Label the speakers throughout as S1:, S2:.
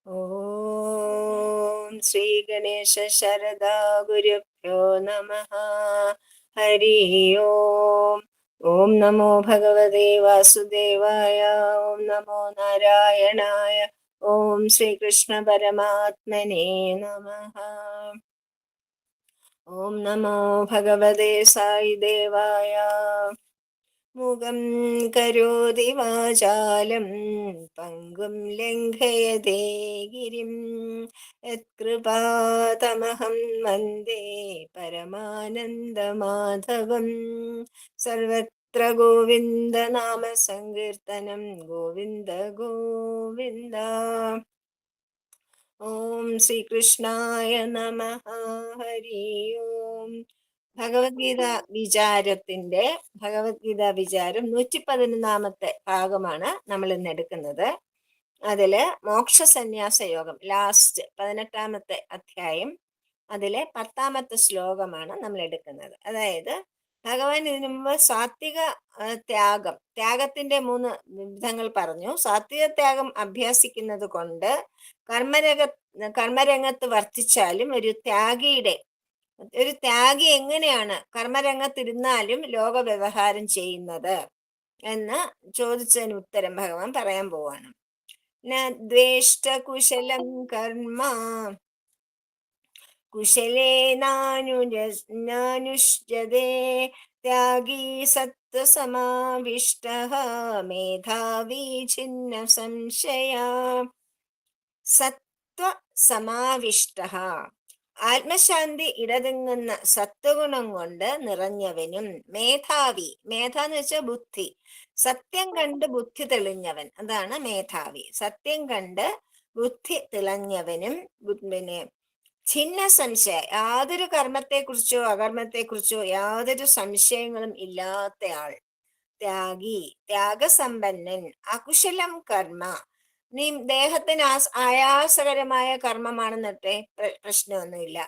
S1: ഓം ശ്രീ ഗണേശ ശരദാ ഗുരുഭ്യോ നമഃ. ഹരി ഓം. ഓം നമോ ഭഗവതേ വാസുദേവായ. ഓം നമോ നാരായണായ. ഓം ശ്രീകൃഷ്ണ പരമാത്മനേ നമഃ. ഓം നമോ ഭഗവതേ സായിദേവായ. മുഖം കരോതി വാചാലം പങ്കും ലംഘയതേ ഗിരിം യത്കൃപാതമഹം വന്ദേ പരമാനന്ദമാധവം. സർവത്ര ഗോവിന്ദ നാമ സങ്കീർത്തനം. ഗോവിന്ദ ഗോവിന്ദ. ഓം ശ്രീകൃഷ്ണായ നമഃ. ഹരി ഓം. ഭഗവത്ഗീത വിചാരം 111 ഭാഗമാണ് നമ്മൾ ഇന്ന് എടുക്കുന്നത്. അതില് മോക്ഷ സന്യാസ യോഗം ലാസ്റ്റ് 18 അധ്യായം, അതിലെ 10 ശ്ലോകമാണ് നമ്മൾ എടുക്കുന്നത്. അതായത് ഭഗവാൻ ഇതിനു മുമ്പ് സാത്വിക ത്യാഗത്തിന്റെ 3 വിധങ്ങൾ പറഞ്ഞു. സാത്വിക ത്യാഗം അഭ്യസിക്കുന്നത് കൊണ്ട് കർമ്മരംഗത്ത് വർത്തിച്ചാലും ഒരു ത്യാഗി എങ്ങനെയാണ് കർമ്മരംഗത്തിരുന്നാലും ലോക വ്യവഹാരം ചെയ്യുന്നത് എന്ന് ചോദിച്ചതിന് ഉത്തരം ഭഗവാൻ പറയാൻ പോവാണ്. ദ്വേഷ്ട കുശലം കർമ്മ കുശലേനാനുഷ്ഠ്യതേ ത്യാഗീ സത്വസമാവിഷ്ടഃ മേധാവി ഛിന്ന സംശയ. സത്വസമാവിഷ്ടഃ ആത്മശാന്തി ഇടതിങ്ങുന്ന സത്വഗുണം കൊണ്ട് നിറഞ്ഞവനും, മേധാവി, എന്ന് വെച്ചാൽ ബുദ്ധി, സത്യം കണ്ട് ബുദ്ധി തെളിഞ്ഞവൻ, അതാണ് മേധാവി. സത്യം കണ്ട് ബുദ്ധി തെളിഞ്ഞവനും, പിന്നെ ഛിന്ന സംശയ, യാതൊരു കർമ്മത്തെക്കുറിച്ചോ അകർമ്മത്തെക്കുറിച്ചോ യാതൊരു സംശയങ്ങളും ഇല്ലാത്തയാൾ, ത്യാഗി, ത്യാഗസമ്പന്നൻ. അകുശലം കർമ്മ, നീ ദേഹത്തിന് ആയാസകരമായ കർമ്മമാണെന്നിട്ടെ പ്രശ്നമൊന്നുമില്ല.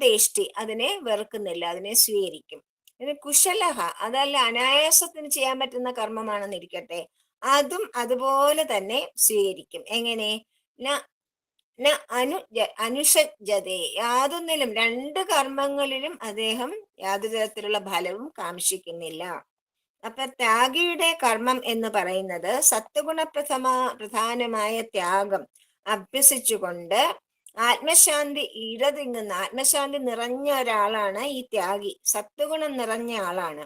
S1: ദേഷ്ടി, അതിനെ വെറുക്കുന്നില്ല, അതിനെ സ്വീകരിക്കും. പിന്നെ കുശലഹ, അതല്ല അനായാസത്തിന് ചെയ്യാൻ പറ്റുന്ന കർമ്മമാണെന്നിരിക്കട്ടെ, അതും അതുപോലെ തന്നെ സ്വീകരിക്കും. എങ്ങനെ? അനുഷജ്ജതേ, യാതൊന്നിലും 2 കർമ്മങ്ങളിലും അദ്ദേഹം യാതൊരു തരത്തിലുള്ള ഫലവും കാംക്ഷിക്കുന്നില്ല. അപ്പൊ ത്യാഗിയുടെ കർമ്മം എന്ന് പറയുന്നത് പ്രധാനമായ ത്യാഗം അഭ്യസിച്ചുകൊണ്ട് ആത്മശാന്തി നിറഞ്ഞ ഒരാളാണ് ഈ ത്യാഗി. സത്വഗുണം നിറഞ്ഞ ആളാണ്,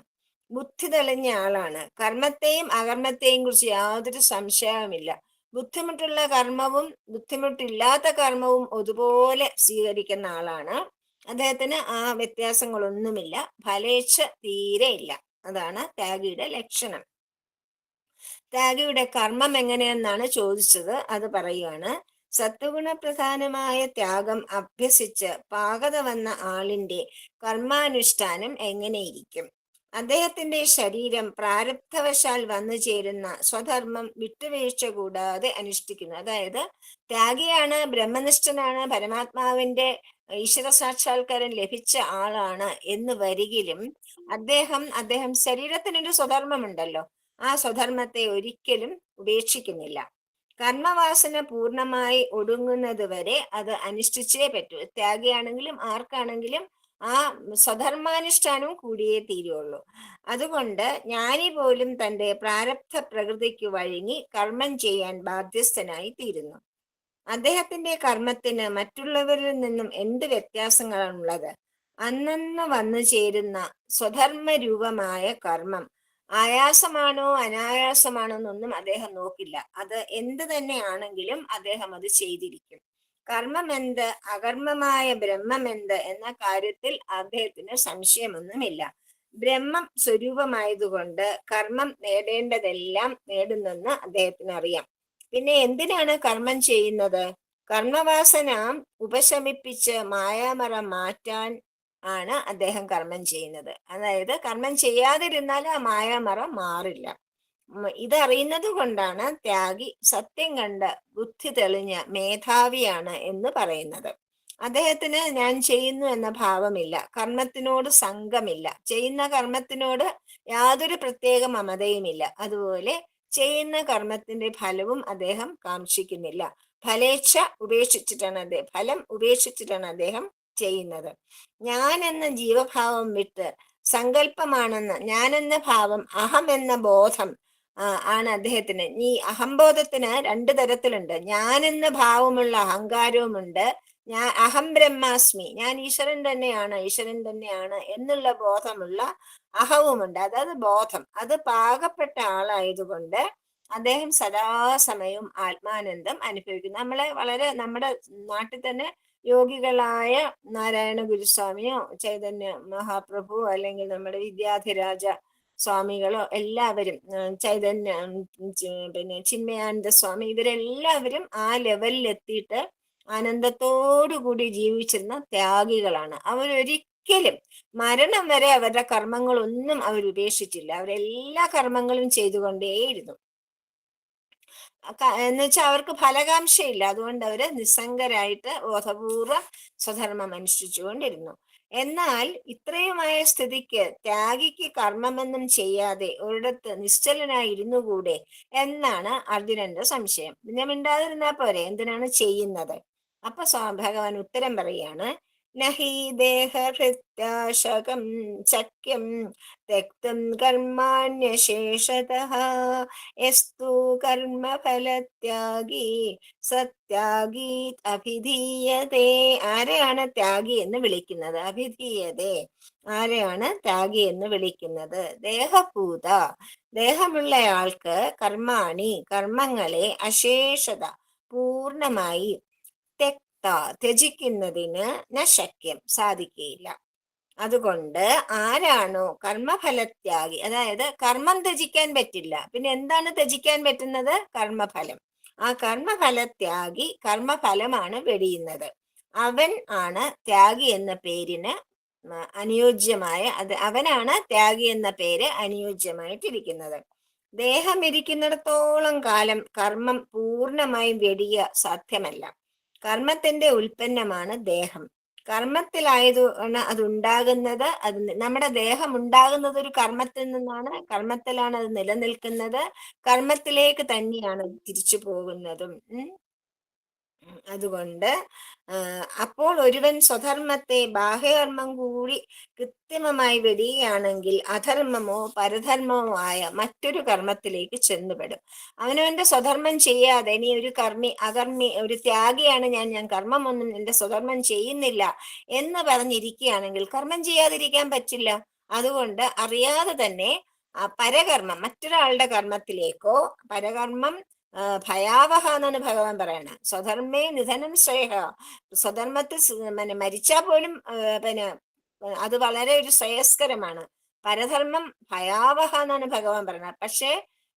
S1: ബുദ്ധി തെളിഞ്ഞ ആളാണ്. കർമ്മത്തെയും അകർമ്മത്തെയും കുറിച്ച് യാതൊരു സംശയവുമില്ല. ബുദ്ധിമുട്ടുള്ള കർമ്മവും ബുദ്ധിമുട്ടില്ലാത്ത കർമ്മവും ഒരുപോലെ സ്വീകരിക്കുന്ന ആളാണ്. അദ്ദേഹത്തിന് ആ വ്യത്യാസങ്ങളൊന്നുമില്ല, ഫലേച്ഛ തീരെ ഇല്ല. അതാണ് ത്യാഗിയുടെ ലക്ഷണം. ത്യാഗിയുടെ കർമ്മം എങ്ങനെയെന്നാണ് ചോദിച്ചത്, അത് പറയുകയാണ്. സത്വഗുണപ്രധാനമായ ത്യാഗം അഭ്യസിച്ച് പാകത വന്ന ആളിന്റെ കർമാനുഷ്ഠാനം എങ്ങനെയിരിക്കും? അദ്ദേഹത്തിന്റെ ശരീരം പ്രാരബ്ധവശാൽ വന്നു ചേരുന്ന സ്വധർമ്മം വിട്ടുവീഴ്ച കൂടാതെ അനുഷ്ഠിക്കുന്നു. അതായത് ത്യാഗിയാണ്, ബ്രഹ്മനിഷ്ഠനാണ്, പരമാത്മാവിന്റെ ഈശ്വര സാക്ഷാത്കാരം ലഭിച്ച ആളാണ് എന്ന് വരികിലും അദ്ദേഹം ശരീരത്തിനൊരു സ്വധർമ്മമുണ്ടല്ലോ, ആ സ്വധർമ്മത്തെ ഒരിക്കലും ഉപേക്ഷിക്കുന്നില്ല. കർമ്മവാസന പൂർണ്ണമായി ഒടുങ്ങുന്നത് വരെ അത് അനുഷ്ഠിച്ചേ പറ്റൂ. ത്യാഗിയാണെങ്കിലും ആർക്കാണെങ്കിലും ആ സ്വധർമാനുഷ്ഠാനവും കൂടിയേ തീരുള്ളൂ. അതുകൊണ്ട് ജ്ഞാനി പോലും തന്റെ പ്രാരബ്ധ പ്രകൃതിക്ക് വഴങ്ങി കർമ്മം ചെയ്യാൻ ബാധ്യസ്ഥനായി തീരുന്നു. അദ്ദേഹത്തിന്റെ കർമ്മത്തിന് മറ്റുള്ളവരിൽ നിന്നും എന്ത് വ്യത്യാസങ്ങളാണുള്ളത്? അന്നന്ന് വന്നു ചേരുന്ന സ്വധർമ്മ രൂപമായ കർമ്മം ആയാസമാണോ അനായാസമാണോ എന്നൊന്നും അദ്ദേഹം നോക്കില്ല. അത് എന്ത് തന്നെയാണെങ്കിലും അദ്ദേഹം അത് ചെയ്തിരിക്കും. കർമ്മം എന്ത്, അകർമ്മമായ ബ്രഹ്മം എന്ത് എന്ന കാര്യത്തിൽ അദ്ദേഹത്തിന് സംശയമൊന്നുമില്ല. ബ്രഹ്മം സ്വരൂപമായതുകൊണ്ട് കർമ്മം നേടേണ്ടതെല്ലാം നേടുന്നെന്ന് അദ്ദേഹത്തിന് അറിയാം. പിന്നെ എന്തിനാണ് കർമ്മം ചെയ്യുന്നത്? കർമ്മവാസന ഉപശമിപ്പിച്ച് മായാമറ മാറ്റാൻ ആണ് അദ്ദേഹം കർമ്മം ചെയ്യുന്നത്. അതായത് കർമ്മം ചെയ്യാതിരുന്നാൽ ആ മായാമറ മാറില്ല. ഇതറിയുന്നത് കൊണ്ടാണ് ത്യാഗി സത്യം കണ്ട് ബുദ്ധി തെളിഞ്ഞ മേധാവിയാണ് എന്ന് പറയുന്നത്. അദ്ദേഹത്തിന് ഞാൻ ചെയ്യുന്നു എന്ന ഭാവമില്ല, കർമ്മത്തിനോട് സംഘമില്ല, ചെയ്യുന്ന കർമ്മത്തിനോട് യാതൊരു പ്രത്യേക മമതയുമില്ല. അതുപോലെ ചെയ്യുന്ന കർമ്മത്തിന്റെ ഫലവും അദ്ദേഹം കാക്ഷിക്കുന്നില്ല. ഫലേച്ഛ ഉപേക്ഷിച്ചിട്ടാണ് അദ്ദേഹം, ഫലം ഉപേക്ഷിച്ചിട്ടാണ് അദ്ദേഹം ചെയ്യുന്നത്. ഞാൻ എന്ന ജീവഭാവം വിട്ട് സങ്കല്പമാണെന്ന്, ഞാൻ എന്ന ഭാവം, അഹം എന്ന ബോധം ആണ് അദ്ദേഹത്തിന്. ഈ അഹംബോധത്തിന് രണ്ട് തരത്തിലുണ്ട്. ഞാൻ എന്ന ഭാവമുള്ള അഹങ്കാരവുമുണ്ട്. ഞാൻ അഹം ബ്രഹ്മാസ്മി, ഞാൻ ഈശ്വരൻ തന്നെയാണ്, ഈശ്വരൻ തന്നെയാണ് എന്നുള്ള ബോധമുള്ള അഹവുമുണ്ട്. അതായത് ബോധം, അത് പാകപ്പെട്ട ആളായതുകൊണ്ട് അദ്ദേഹം സദാസമയവും ആത്മാനന്ദം അനുഭവിക്കുന്നു. നമ്മളെ വളരെ, നമ്മുടെ നാട്ടിൽ തന്നെ യോഗികളായ നാരായണ ഗുരുസ്വാമിയോ ചൈതന്യ മഹാപ്രഭു അല്ലെങ്കിൽ നമ്മുടെ വിദ്യാധിരാജ സ്വാമികളോ എല്ലാവരും, ചൈതന്യ പിന്നെ ചിന്മയാനന്ദ സ്വാമി, ഇവരെല്ലാവരും ആ ലെവലിൽ എത്തിയിട്ട് ആനന്ദത്തോടു കൂടി ജീവിച്ചിരുന്ന ത്യാഗികളാണ്. അവരൊരിക്കലും മരണം വരെ അവരുടെ കർമ്മങ്ങളൊന്നും അവർ ഉപേക്ഷിച്ചില്ല. അവരെല്ലാ കർമ്മങ്ങളും ചെയ്തുകൊണ്ടേയിരുന്നു. എന്ന് വെച്ചാൽ അവർക്ക് ഫലകാംക്ഷയില്ല. അതുകൊണ്ട് അവര് നിസ്സംഗരായിട്ട് ബോധപൂർവം സ്വധർമ്മം അനുഷ്ഠിച്ചുകൊണ്ടിരുന്നു. എന്നാൽ ഇത്രയുമായ സ്ഥിതിക്ക് ത്യാഗിക്ക് കർമ്മമൊന്നും ചെയ്യാതെ ഒരിടത്ത് നിശ്ചലനായി ഇരുന്നുകൂടെ എന്നാണ് അർജുനന്റെ സംശയം. പിന്നെ മിണ്ടാതിരുന്നാ പോരെ, എന്തിനാണ് ചെയ്യുന്നത്? അപ്പൊ ഭഗവാൻ ഉത്തരം പറയാണ്, നഹി ദേഹഭൃത്യാശകം ശക്യം തെക്തും കർമാണ്യശേഷതഃ യസ്തു കർമ്മഫലത്യാഗി സത്യാഗി അഭിധീയതേ. ആരെയാണ് ത്യാഗി എന്ന് വിളിക്കുന്നത്? അഭിധീയതേ. ആരെയാണ് ത്യാഗി എന്ന് വിളിക്കുന്നത്? ദേഹഭൂത, ദേഹമുള്ളയാൾക്ക് കർമാണി, കർമ്മങ്ങളെ അശേഷത, പൂർണ്ണമായി ത്യജിക്കുന്നതിന് ശക്യം, സാധിക്കുകയില്ല. അതുകൊണ്ട് ആരാണോ കർമ്മഫലത്യാഗി, അതായത് കർമ്മം ത്യജിക്കാൻ പറ്റില്ല, പിന്നെ എന്താണ് ത്യജിക്കാൻ പറ്റുന്നത്? കർമ്മഫലം. ആ കർമ്മഫലത്യാഗി കർമ്മഫലമാണ് വെടിയുന്നത്. അവൻ ആണ് ത്യാഗി എന്ന പേരിന് അനുയോജ്യമായ, അവനാണ് ത്യാഗി എന്ന പേര് അനുയോജ്യമായിട്ടിരിക്കുന്നത്. ദേഹം ഇരിക്കുന്നിടത്തോളം കാലം കർമ്മം പൂർണ്ണമായും വെടിയ സാധ്യമല്ല. കർമ്മത്തിന്റെ ഉൽപ്പന്നമാണ് ദേഹം. കർമ്മത്തിലായതാണ് അതുണ്ടാകുന്നത്. അത് നമ്മുടെ ദേഹം ഉണ്ടാകുന്നത് ഒരു കർമ്മത്തിൽ നിന്നാണ്. കർമ്മത്തിലാണ് അത് നിലനിൽക്കുന്നത്. കർമ്മത്തിലേക്ക് തന്നെയാണ് തിരിച്ചു പോകുന്നതും. അതുകൊണ്ട് അപ്പോൾ ഒരുവൻ സ്വധർമ്മത്തെ ബാഹ്യകർമ്മം കൂടി കൃത്രിമമായി വെടിയുകയാണെങ്കിൽ അധർമ്മമോ പരധർമ്മമോ ആയ മറ്റൊരു കർമ്മത്തിലേക്ക് ചെന്നുപെടും. അവനവന്റെ സ്വധർമ്മം ചെയ്യാതെ, ഇനി ഒരു അകർമ്മി, ഒരു ത്യാഗിയാണ് ഞാൻ കർമ്മമൊന്നും എന്റെ സ്വധർമ്മം ചെയ്യുന്നില്ല എന്ന് പറഞ്ഞിരിക്കുകയാണെങ്കിൽ കർമ്മം ചെയ്യാതിരിക്കാൻ പറ്റില്ല. അതുകൊണ്ട് അറിയാതെ തന്നെ പരകർമ്മം, മറ്റൊരാളുടെ കർമ്മത്തിലേക്കോ, പരകർമ്മം ഭയാവഹ എന്നാണ് ഭഗവാൻ പറയണത്. സ്വധർമ്മേ നിധനം ശ്രേയ. സ്വധർമ്മത്തിൽ പിന്നെ മരിച്ചാൽ പോലും പിന്നെ അത് വളരെ ഒരു ശ്രേയസ്കരമാണ്. പരധർമ്മം ഭയാവഹ എന്നാണ് ഭഗവാൻ പറയുന്നത്. പക്ഷേ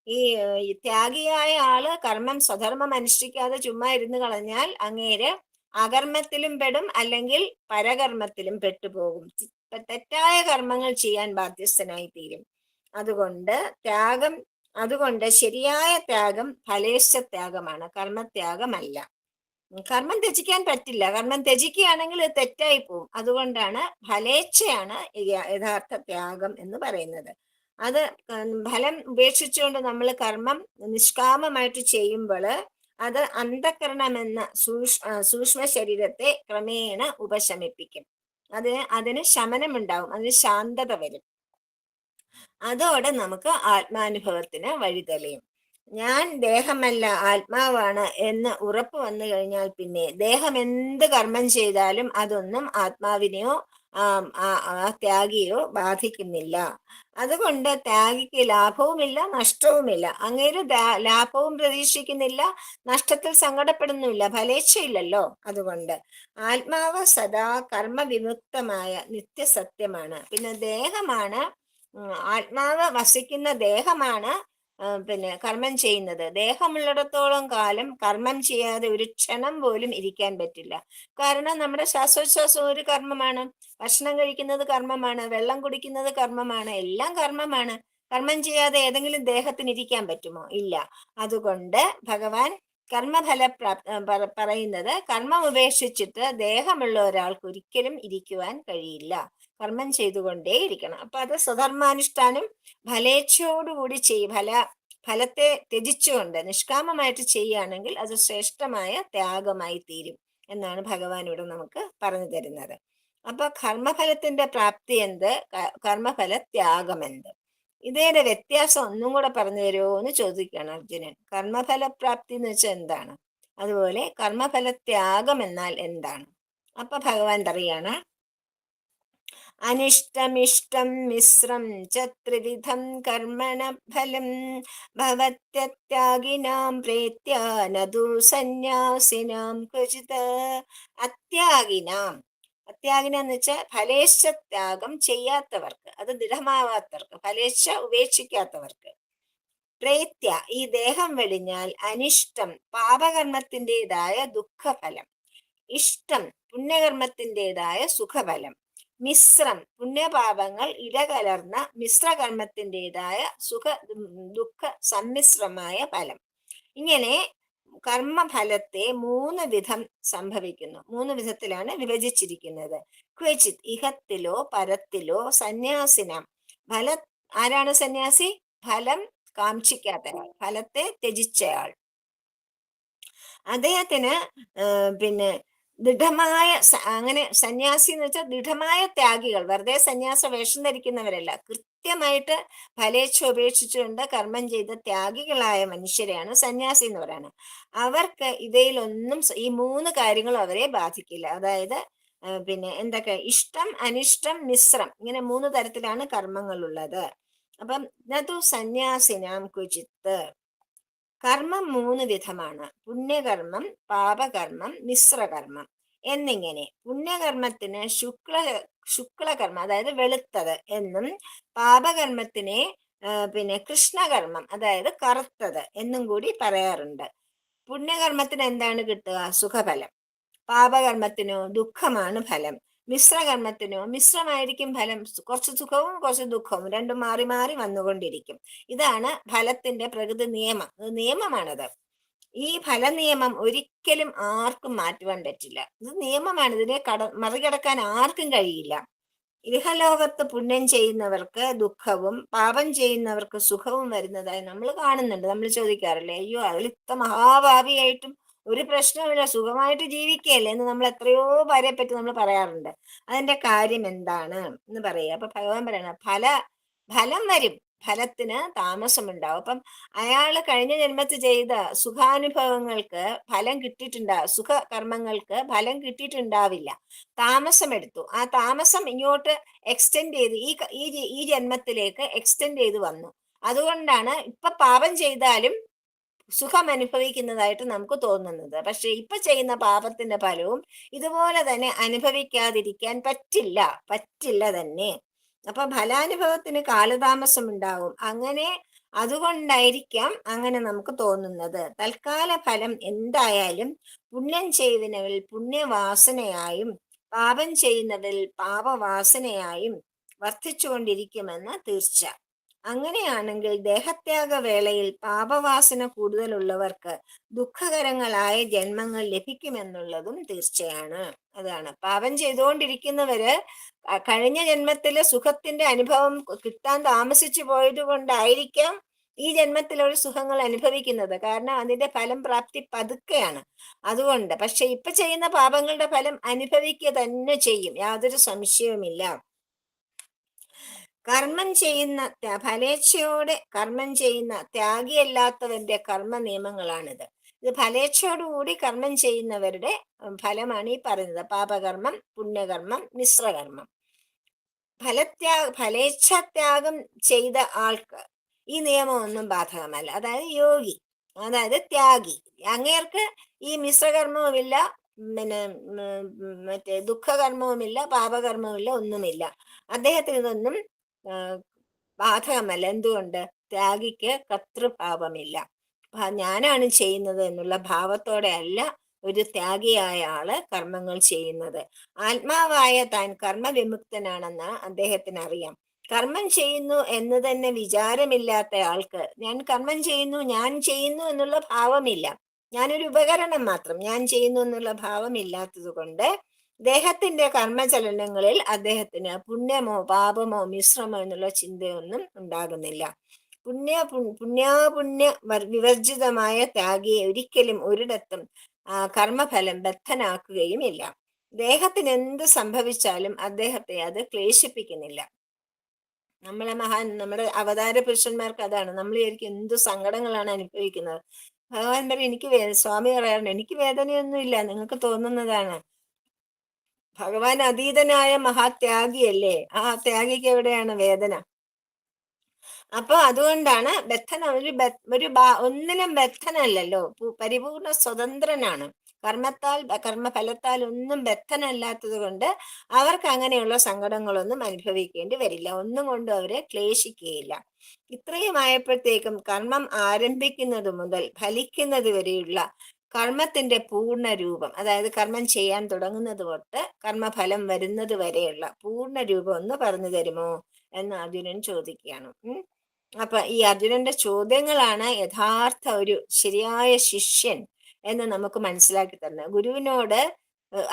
S1: ഈ ത്യാഗിയായ ആള് കർമ്മം സ്വധർമ്മം അനുഷ്ഠിക്കാതെ ചുമ്മാ ഇരുന്ന് കളഞ്ഞാൽ അങ്ങേര് അകർമ്മത്തിലും പെടും, അല്ലെങ്കിൽ പരകർമ്മത്തിലും പെട്ടുപോകും. തെറ്റായ കർമ്മങ്ങൾ ചെയ്യാൻ ബാധ്യസ്ഥനായി തീരും. അതുകൊണ്ട് ശരിയായ ത്യാഗം ഫലേശ ത്യാഗമാണ്, കർമ്മത്യാഗമല്ല. കർമ്മം ത്യജിക്കാൻ പറ്റില്ല. കർമ്മം ത്യജിക്കുകയാണെങ്കിൽ തെറ്റായി പോവും. അതുകൊണ്ടാണ് ഫലേച്ഛയാണ് യഥാർത്ഥ ത്യാഗം എന്ന് പറയുന്നത്. അത് ഫലം ഉപേക്ഷിച്ചുകൊണ്ട് നമ്മൾ കർമ്മം നിഷ്കാമമായിട്ട് ചെയ്യുമ്പോൾ അത് അന്ധകരണമെന്ന സൂക്ഷ്മ ശരീരത്തെ ക്രമേണ ഉപശമിപ്പിക്കും. അതിന് ശമനമുണ്ടാവും, അതിന് ശാന്തത വരും. അതോടെ നമുക്ക് ആത്മാനുഭവത്തിന് വഴിതെളിയും. ഞാൻ ദേഹമല്ല ആത്മാവാണ് എന്ന് ഉറപ്പ് വന്നു കഴിഞ്ഞാൽ പിന്നെ ദേഹം എന്ത് കർമ്മം ചെയ്താലും അതൊന്നും ആത്മാവിനെയോ ത്യാഗിയോ ബാധിക്കുന്നില്ല. അതുകൊണ്ട് ത്യാഗിക്ക് ലാഭവുമില്ല നഷ്ടവുമില്ല. അങ്ങേര് ലാഭവും പ്രതീക്ഷിക്കുന്നില്ല, നഷ്ടത്തിൽ സങ്കടപ്പെടുന്നുമില്ല, ഫലേച്ഛയില്ലല്ലോ. അതുകൊണ്ട് ആത്മാവ് സദാ കർമ്മവിമുക്തമായ നിത്യസത്യമാണ്. പിന്നെ ദേഹമാണ്, ആത്മാവ് വസിക്കുന്ന ദേഹമാണ് പിന്നെ കർമ്മം ചെയ്യുന്നത്. ദേഹമുള്ളിടത്തോളം കാലം കർമ്മം ചെയ്യാതെ ഒരു ക്ഷണം പോലും ഇരിക്കാൻ പറ്റില്ല. കാരണം നമ്മുടെ ശ്വാസോച്ഛ്വാസം ഒരു കർമ്മമാണ്, ഭക്ഷണം കഴിക്കുന്നത് കർമ്മമാണ്, വെള്ളം കുടിക്കുന്നത് കർമ്മമാണ്, എല്ലാം കർമ്മമാണ്. കർമ്മം ചെയ്യാതെ ഏതെങ്കിലും ദേഹത്തിന് ഇരിക്കാൻ പറ്റുമോ? ഇല്ല. അതുകൊണ്ട് ഭഗവാൻ കർമ്മഫല പറയുന്നത്, കർമ്മം ഉപേക്ഷിച്ചിട്ട് ദേഹമുള്ള ഒരാൾക്ക് ഒരിക്കലും ഇരിക്കുവാൻ കഴിയില്ല. കർമ്മം ചെയ്തുകൊണ്ടേ ഇരിക്കണം. അപ്പൊ അത് സ്വധർമാനുഷ്ഠാനം ഫലേച്ഛയോടുകൂടി ഫലത്തെ ത്യജിച്ചുകൊണ്ട് നിഷ്കാമമായിട്ട് ചെയ്യുകയാണെങ്കിൽ അത് ശ്രേഷ്ഠമായ ത്യാഗമായി തീരും എന്നാണ് ഭഗവാൻ ഇവിടെ നമുക്ക് പറഞ്ഞു തരുന്നത്. അപ്പൊ കർമ്മഫലത്തിന്റെ പ്രാപ്തി എന്ത്, കർമ്മഫല ത്യാഗം എന്ത്, ഇതേടെ വ്യത്യാസം ഒന്നും കൂടെ പറഞ്ഞു തരുമോ എന്ന് ചോദിക്കുകയാണ് അർജുനൻ. കർമ്മഫലപ്രാപ്തി എന്ന് വെച്ചാൽ എന്താണ്, അതുപോലെ കർമ്മഫല ത്യാഗം എന്നാൽ എന്താണ്? അപ്പൊ ഭഗവാൻ പറയാണ്, അനിഷ്ടമിഷ്ടം മിശ്രം ച ത്രിവിധം കർമ്മണ ഫലം ഭവത്യത്യാഗിനാം പ്രേത്യ നതു സന്യാസിനാം ക്വചിത്. അത്യാഗിനാം, അത്യാഗിന എന്ന് വെച്ചാൽ ഫലേച്ഛത്യാഗം ചെയ്യാത്തവർക്ക്, അത് ദൃഢമാവാത്തവർക്ക്, ഫലേച്ഛ ഉപേക്ഷിക്കാത്തവർക്ക്. പ്രേത്യ, ഈ ദേഹം വെടിഞ്ഞാൽ അനിഷ്ടം പാപകർമ്മത്തിൻ്റെതായ ദുഃഖഫലം, ഇഷ്ടം പുണ്യകർമ്മത്തിൻ്റെതായ സുഖഫലം, മിശ്രം പുണ്യപാപങ്ങൾ ഇടകലർന്ന മിശ്രകർമ്മത്തിൻ്റെതായ ദുഃഖ സമ്മിശ്രമായ ഫലം. ഇങ്ങനെ കർമ്മഫലത്തെ 3 വിധം സംഭവിക്കുന്നു. 3 വിധത്തിലാണ് വിഭജിച്ചിരിക്കുന്നത്. ക്വചിത്, ഇഹത്തിലോ പരത്തിലോ സന്യാസിനാം, ആരാണ് സന്യാസി? ഫലം കാക്ഷിക്കാത്തയാൾ, ഫലത്തെ ത്യജിച്ചയാൾ. അദ്ദേഹത്തിന് പിന്നെ ദൃഢമായ, അങ്ങനെ സന്യാസി എന്ന് വെച്ചാൽ ദൃഢമായ ത്യാഗികൾ, വെറുതെ സന്യാസ വേഷം ധരിക്കുന്നവരല്ല, കൃത്യമായിട്ട് ഫലേച്ഛ ഉപേക്ഷിച്ചുകൊണ്ട് കർമ്മം ചെയ്ത ത്യാഗികളായ മനുഷ്യരെയാണ് സന്യാസി എന്ന് പറയുന്നത്. അവർക്ക് ഇവയിലൊന്നും, ഈ 3 കാര്യങ്ങളും അവരെ ബാധിക്കില്ല. അതായത് പിന്നെ എന്തൊക്കെ, ഇഷ്ടം അനിഷ്ടം മിശ്രം, ഇങ്ങനെ 3 തരത്തിലാണ് കർമ്മങ്ങൾ ഉള്ളത്. അപ്പം നതു സന്യാസിനാം ക്വചിത്ത്, കർമ്മം 3 വിധമാണ്: പുണ്യകർമ്മം, പാപകർമ്മം, മിശ്രകർമ്മം എന്നിങ്ങനെ. പുണ്യകർമ്മത്തിന് ശുക്ലകർമ്മം, അതായത് വെളുത്തത് എന്നും, പാപകർമ്മത്തിനെ പിന്നെ കൃഷ്ണകർമ്മം, അതായത് കറുത്തത് എന്നും കൂടി പറയാറുണ്ട്. പുണ്യകർമ്മത്തിന് എന്താണ് കിട്ടുക? സുഖഫലം. പാപകർമ്മത്തിനോ ദുഃഖമാണ് ഫലം. മിശ്രകർമ്മത്തിനോ മിശ്രമായിരിക്കും ഫലം, കുറച്ച് സുഖവും കുറച്ച് ദുഃഖവും രണ്ടും മാറി മാറി വന്നുകൊണ്ടിരിക്കും. ഇതാണ് ഫലത്തിന്റെ പ്രകൃതി നിയമം, നിയമമാണത്. ഈ ഫലനിയമം ഒരിക്കലും ആർക്കും മാറ്റുവാൻ പറ്റില്ല. ഇത് നിയമമാണ്, ഇതിനെ മറികടക്കാൻ ആർക്കും കഴിയില്ല. ഇഹലോകത്ത് പുണ്യം ചെയ്യുന്നവർക്ക് ദുഃഖവും പാപം ചെയ്യുന്നവർക്ക് സുഖവും വരുന്നതായി നമ്മൾ കാണുന്നുണ്ട്. നമ്മൾ ചോദിക്കാറില്ലേ, അയ്യോ അതിൽ ഇത്ര മഹാഭാവിയായിട്ടും ഒരു പ്രശ്നമില്ല, സുഖമായിട്ട് ജീവിക്കുകയല്ലേ എന്ന് നമ്മൾ എത്രയോ പേരെ പറ്റി നമ്മൾ പറയാറുണ്ട്. അതിന്റെ കാര്യം എന്താണ് എന്ന് പറയുക. അപ്പൊ ഭഗവാൻ പറയണ, ഫലം വരും, ഫലത്തിന് താമസമുണ്ടാവും. അപ്പം അയാള് കഴിഞ്ഞ ജന്മത്തിൽ ചെയ്ത സുഖാനുഭവങ്ങൾക്ക് ഫലം സുഖ കർമ്മങ്ങൾക്ക് ഫലം കിട്ടിയിട്ടുണ്ടാവില്ല, താമസമെടുത്തു. ആ താമസം ഇങ്ങോട്ട് എക്സ്റ്റെൻഡ് ചെയ്ത് ഈ ജന്മത്തിലേക്ക് എക്സ്റ്റെൻഡ് ചെയ്ത് വന്നു. അതുകൊണ്ടാണ് ഇപ്പൊ പാപം ചെയ്താലും സുഖം അനുഭവിക്കുന്നതായിട്ട് നമുക്ക് തോന്നുന്നത്. പക്ഷെ ഇപ്പൊ ചെയ്യുന്ന പാപത്തിന്റെ ഫലവും ഇതുപോലെ തന്നെ അനുഭവിക്കാതിരിക്കാൻ പറ്റില്ല തന്നെ. അപ്പൊ ഫലാനുഭവത്തിന് കാലതാമസം ഉണ്ടാവും. അങ്ങനെ അതുകൊണ്ടായിരിക്കാം അങ്ങനെ നമുക്ക് തോന്നുന്നത്. തൽക്കാല ഫലം എന്തായാലും പുണ്യം ചെയ്യുന്നവരിൽ പുണ്യവാസനയായും പാപം ചെയ്യുന്നവരിൽ പാപവാസനയായും വർദ്ധിച്ചുകൊണ്ടിരിക്കുമെന്ന് തീർച്ച. അങ്ങനെയാണെങ്കിൽ ദേഹത്യാഗ വേളയിൽ പാപവാസന കൂടുതലുള്ളവർക്ക് ദുഃഖകരങ്ങളായ ജന്മങ്ങൾ ലഭിക്കുമെന്നുള്ളതും തീർച്ചയാണ്. അതാണ്, പാപം ചെയ്തുകൊണ്ടിരിക്കുന്നവര് കഴിഞ്ഞ ജന്മത്തിലെ സുഖത്തിന്റെ അനുഭവം കിട്ടാൻ താമസിച്ചു പോയത് കൊണ്ടായിരിക്കാം ഈ ജന്മത്തിലൊരു സുഖങ്ങൾ അനുഭവിക്കുന്നത്. കാരണം അതിന്റെ ഫലം പ്രാപ്തി പതുക്കെയാണ്. അതുകൊണ്ട് പക്ഷെ ഇപ്പൊ ചെയ്യുന്ന പാപങ്ങളുടെ ഫലം അനുഭവിക്കുക തന്നെ ചെയ്യും, യാതൊരു സംശയവുമില്ല. കർമ്മം ചെയ്യുന്ന ഫലേച്ഛയോടെ കർമ്മം ചെയ്യുന്ന ത്യാഗിയല്ലാത്തവന്റെ കർമ്മ നിയമങ്ങളാണിത്. ഇത് ഫലേച്ഛയോടുകൂടി കർമ്മം ചെയ്യുന്നവരുടെ ഫലമാണ് ഈ പറയുന്നത്. പാപകർമ്മം, പുണ്യകർമ്മം, മിശ്രകർമ്മം. ഫലേച്ഛത്യാഗം ചെയ്ത ആൾക്ക് ഈ നിയമമൊന്നും ബാധകമല്ല. അതായത് യോഗി, അതായത് ത്യാഗി, അങ്ങേർക്ക് ഈ മിശ്രകർമ്മവുമില്ല, പിന്നെ മറ്റേ ദുഃഖകർമ്മവുമില്ല, പാപകർമ്മവുമില്ല, ഒന്നുമില്ല. അദ്ദേഹത്തിന് ഇതൊന്നും ബാധകമല്ല. എന്തുകൊണ്ട്? ത്യാഗിക്ക് കർത്തൃഭാവമില്ല. ഞാനാണ് ചെയ്യുന്നത് എന്നുള്ള ഭാവത്തോടെ അല്ല ഒരു ത്യാഗിയായ ആള് കർമ്മങ്ങൾ ചെയ്യുന്നത്. ആത്മാവായ താൻ കർമ്മവിമുക്തനാണെന്ന് അദ്ദേഹത്തിന് അറിയാം. കർമ്മം ചെയ്യുന്നു എന്ന് തന്നെ വിചാരമില്ലാത്ത ആൾക്ക് ഞാൻ കർമ്മം ചെയ്യുന്നു, ഞാൻ ചെയ്യുന്നു എന്നുള്ള ഭാവമില്ല, ഞാനൊരു ഉപകരണം മാത്രം, ഞാൻ ചെയ്യുന്നു എന്നുള്ള ഭാവമില്ലാത്തത് കൊണ്ട് ദേഹത്തിന്റെ കർമ്മചലനങ്ങളിൽ അദ്ദേഹത്തിന് പുണ്യമോ പാപമോ മിശ്രമോ എന്നുള്ള ചിന്തയൊന്നും ഉണ്ടാകുന്നില്ല. പുണ്യാപുണ്യ വിവർജിതമായ ത്യാഗിയെ ഒരിക്കലും ഒരിടത്തും കർമ്മഫലം ബദ്ധനാക്കുകയുമില്ല. ദേഹത്തിന് എന്ത് സംഭവിച്ചാലും അദ്ദേഹത്തെ അത് ക്ലേശിപ്പിക്കുന്നില്ല. നമ്മുടെ അവതാര പുരുഷന്മാർക്ക് അതാണ്. നമ്മൾ വിചാരിക്കും എന്തു സങ്കടങ്ങളാണ് അനുഭവിക്കുന്നത്. ഭഗവാൻ പറയും സ്വാമി പറയാറുണ്ട്, എനിക്ക് വേദനയൊന്നും ഇല്ല, നിങ്ങൾക്ക് തോന്നുന്നതാണ്. ഭഗവാൻ അതീതനായ മഹാത്യാഗിയല്ലേ, ആ ത്യാഗിക്ക് എവിടെയാണ് വേദന? അപ്പൊ അതുകൊണ്ടാണ് ഒന്നിനും ബദ്ധനല്ലല്ലോ, പരിപൂർണ സ്വതന്ത്രനാണ്. കർമ്മഫലത്താൽ ഒന്നും ബദ്ധനല്ലാത്തത് കൊണ്ട് അവർക്ക് അങ്ങനെയുള്ള സങ്കടങ്ങളൊന്നും അനുഭവിക്കേണ്ടി വരില്ല, ഒന്നും കൊണ്ടും അവരെ ക്ലേശിക്കുകയില്ല. ഇത്രയും ആയപ്പോഴത്തേക്കും കർമ്മം ആരംഭിക്കുന്നത് മുതൽ ഫലിക്കുന്നത് വരെയുള്ള കർമ്മത്തിന്റെ പൂർണ്ണ രൂപം, അതായത് കർമ്മം ചെയ്യാൻ തുടങ്ങുന്നത് തൊട്ട് കർമ്മഫലം വരുന്നത് വരെയുള്ള പൂർണ്ണ രൂപം ഒന്ന് പറഞ്ഞു തരുമോ എന്ന് അർജുനൻ ചോദിക്കുകയാണ്. അപ്പൊ ഈ അർജുനന്റെ ചോദ്യങ്ങളാണ് യഥാർത്ഥ ഒരു ശരിയായ ശിഷ്യൻ എന്ന് നമുക്ക് മനസ്സിലാക്കി തരുന്നത്. ഗുരുവിനോട്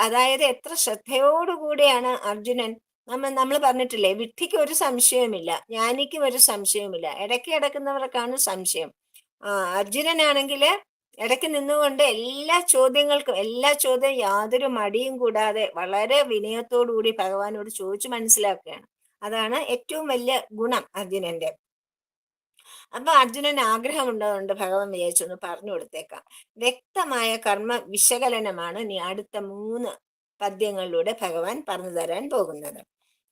S1: അതായത് എത്ര ശ്രദ്ധയോടുകൂടിയാണ് അർജുനൻ, നമ്മൾ പറഞ്ഞിട്ടില്ലേ, വിഡ്ഢിക്ക് ഒരു സംശയവുമില്ല, ജ്ഞാനിക്കും ഒരു സംശയവുമില്ല, ഇടയ്ക്ക് കിടക്കുന്നവർക്കാണ് സംശയം. അർജുനനാണെങ്കിൽ ഇടയ്ക്ക് നിന്നുകൊണ്ട് എല്ലാ ചോദ്യം യാതൊരു മടിയും കൂടാതെ വളരെ വിനയത്തോടുകൂടി ഭഗവാനോട് ചോദിച്ചു മനസ്സിലാക്കുകയാണ്. അതാണ് ഏറ്റവും വലിയ ഗുണം അർജുനന്റെ. അപ്പൊ അർജുനന് ആഗ്രഹമുണ്ടതുകൊണ്ട് ഭഗവാൻ വിചാരിച്ചൊന്ന് പറഞ്ഞു കൊടുത്തേക്കാം. വ്യക്തമായ കർമ്മ വിശകലനമാണ് ഇനി അടുത്ത 3 പദ്യങ്ങളിലൂടെ ഭഗവാൻ പറഞ്ഞു തരാൻ പോകുന്നത്.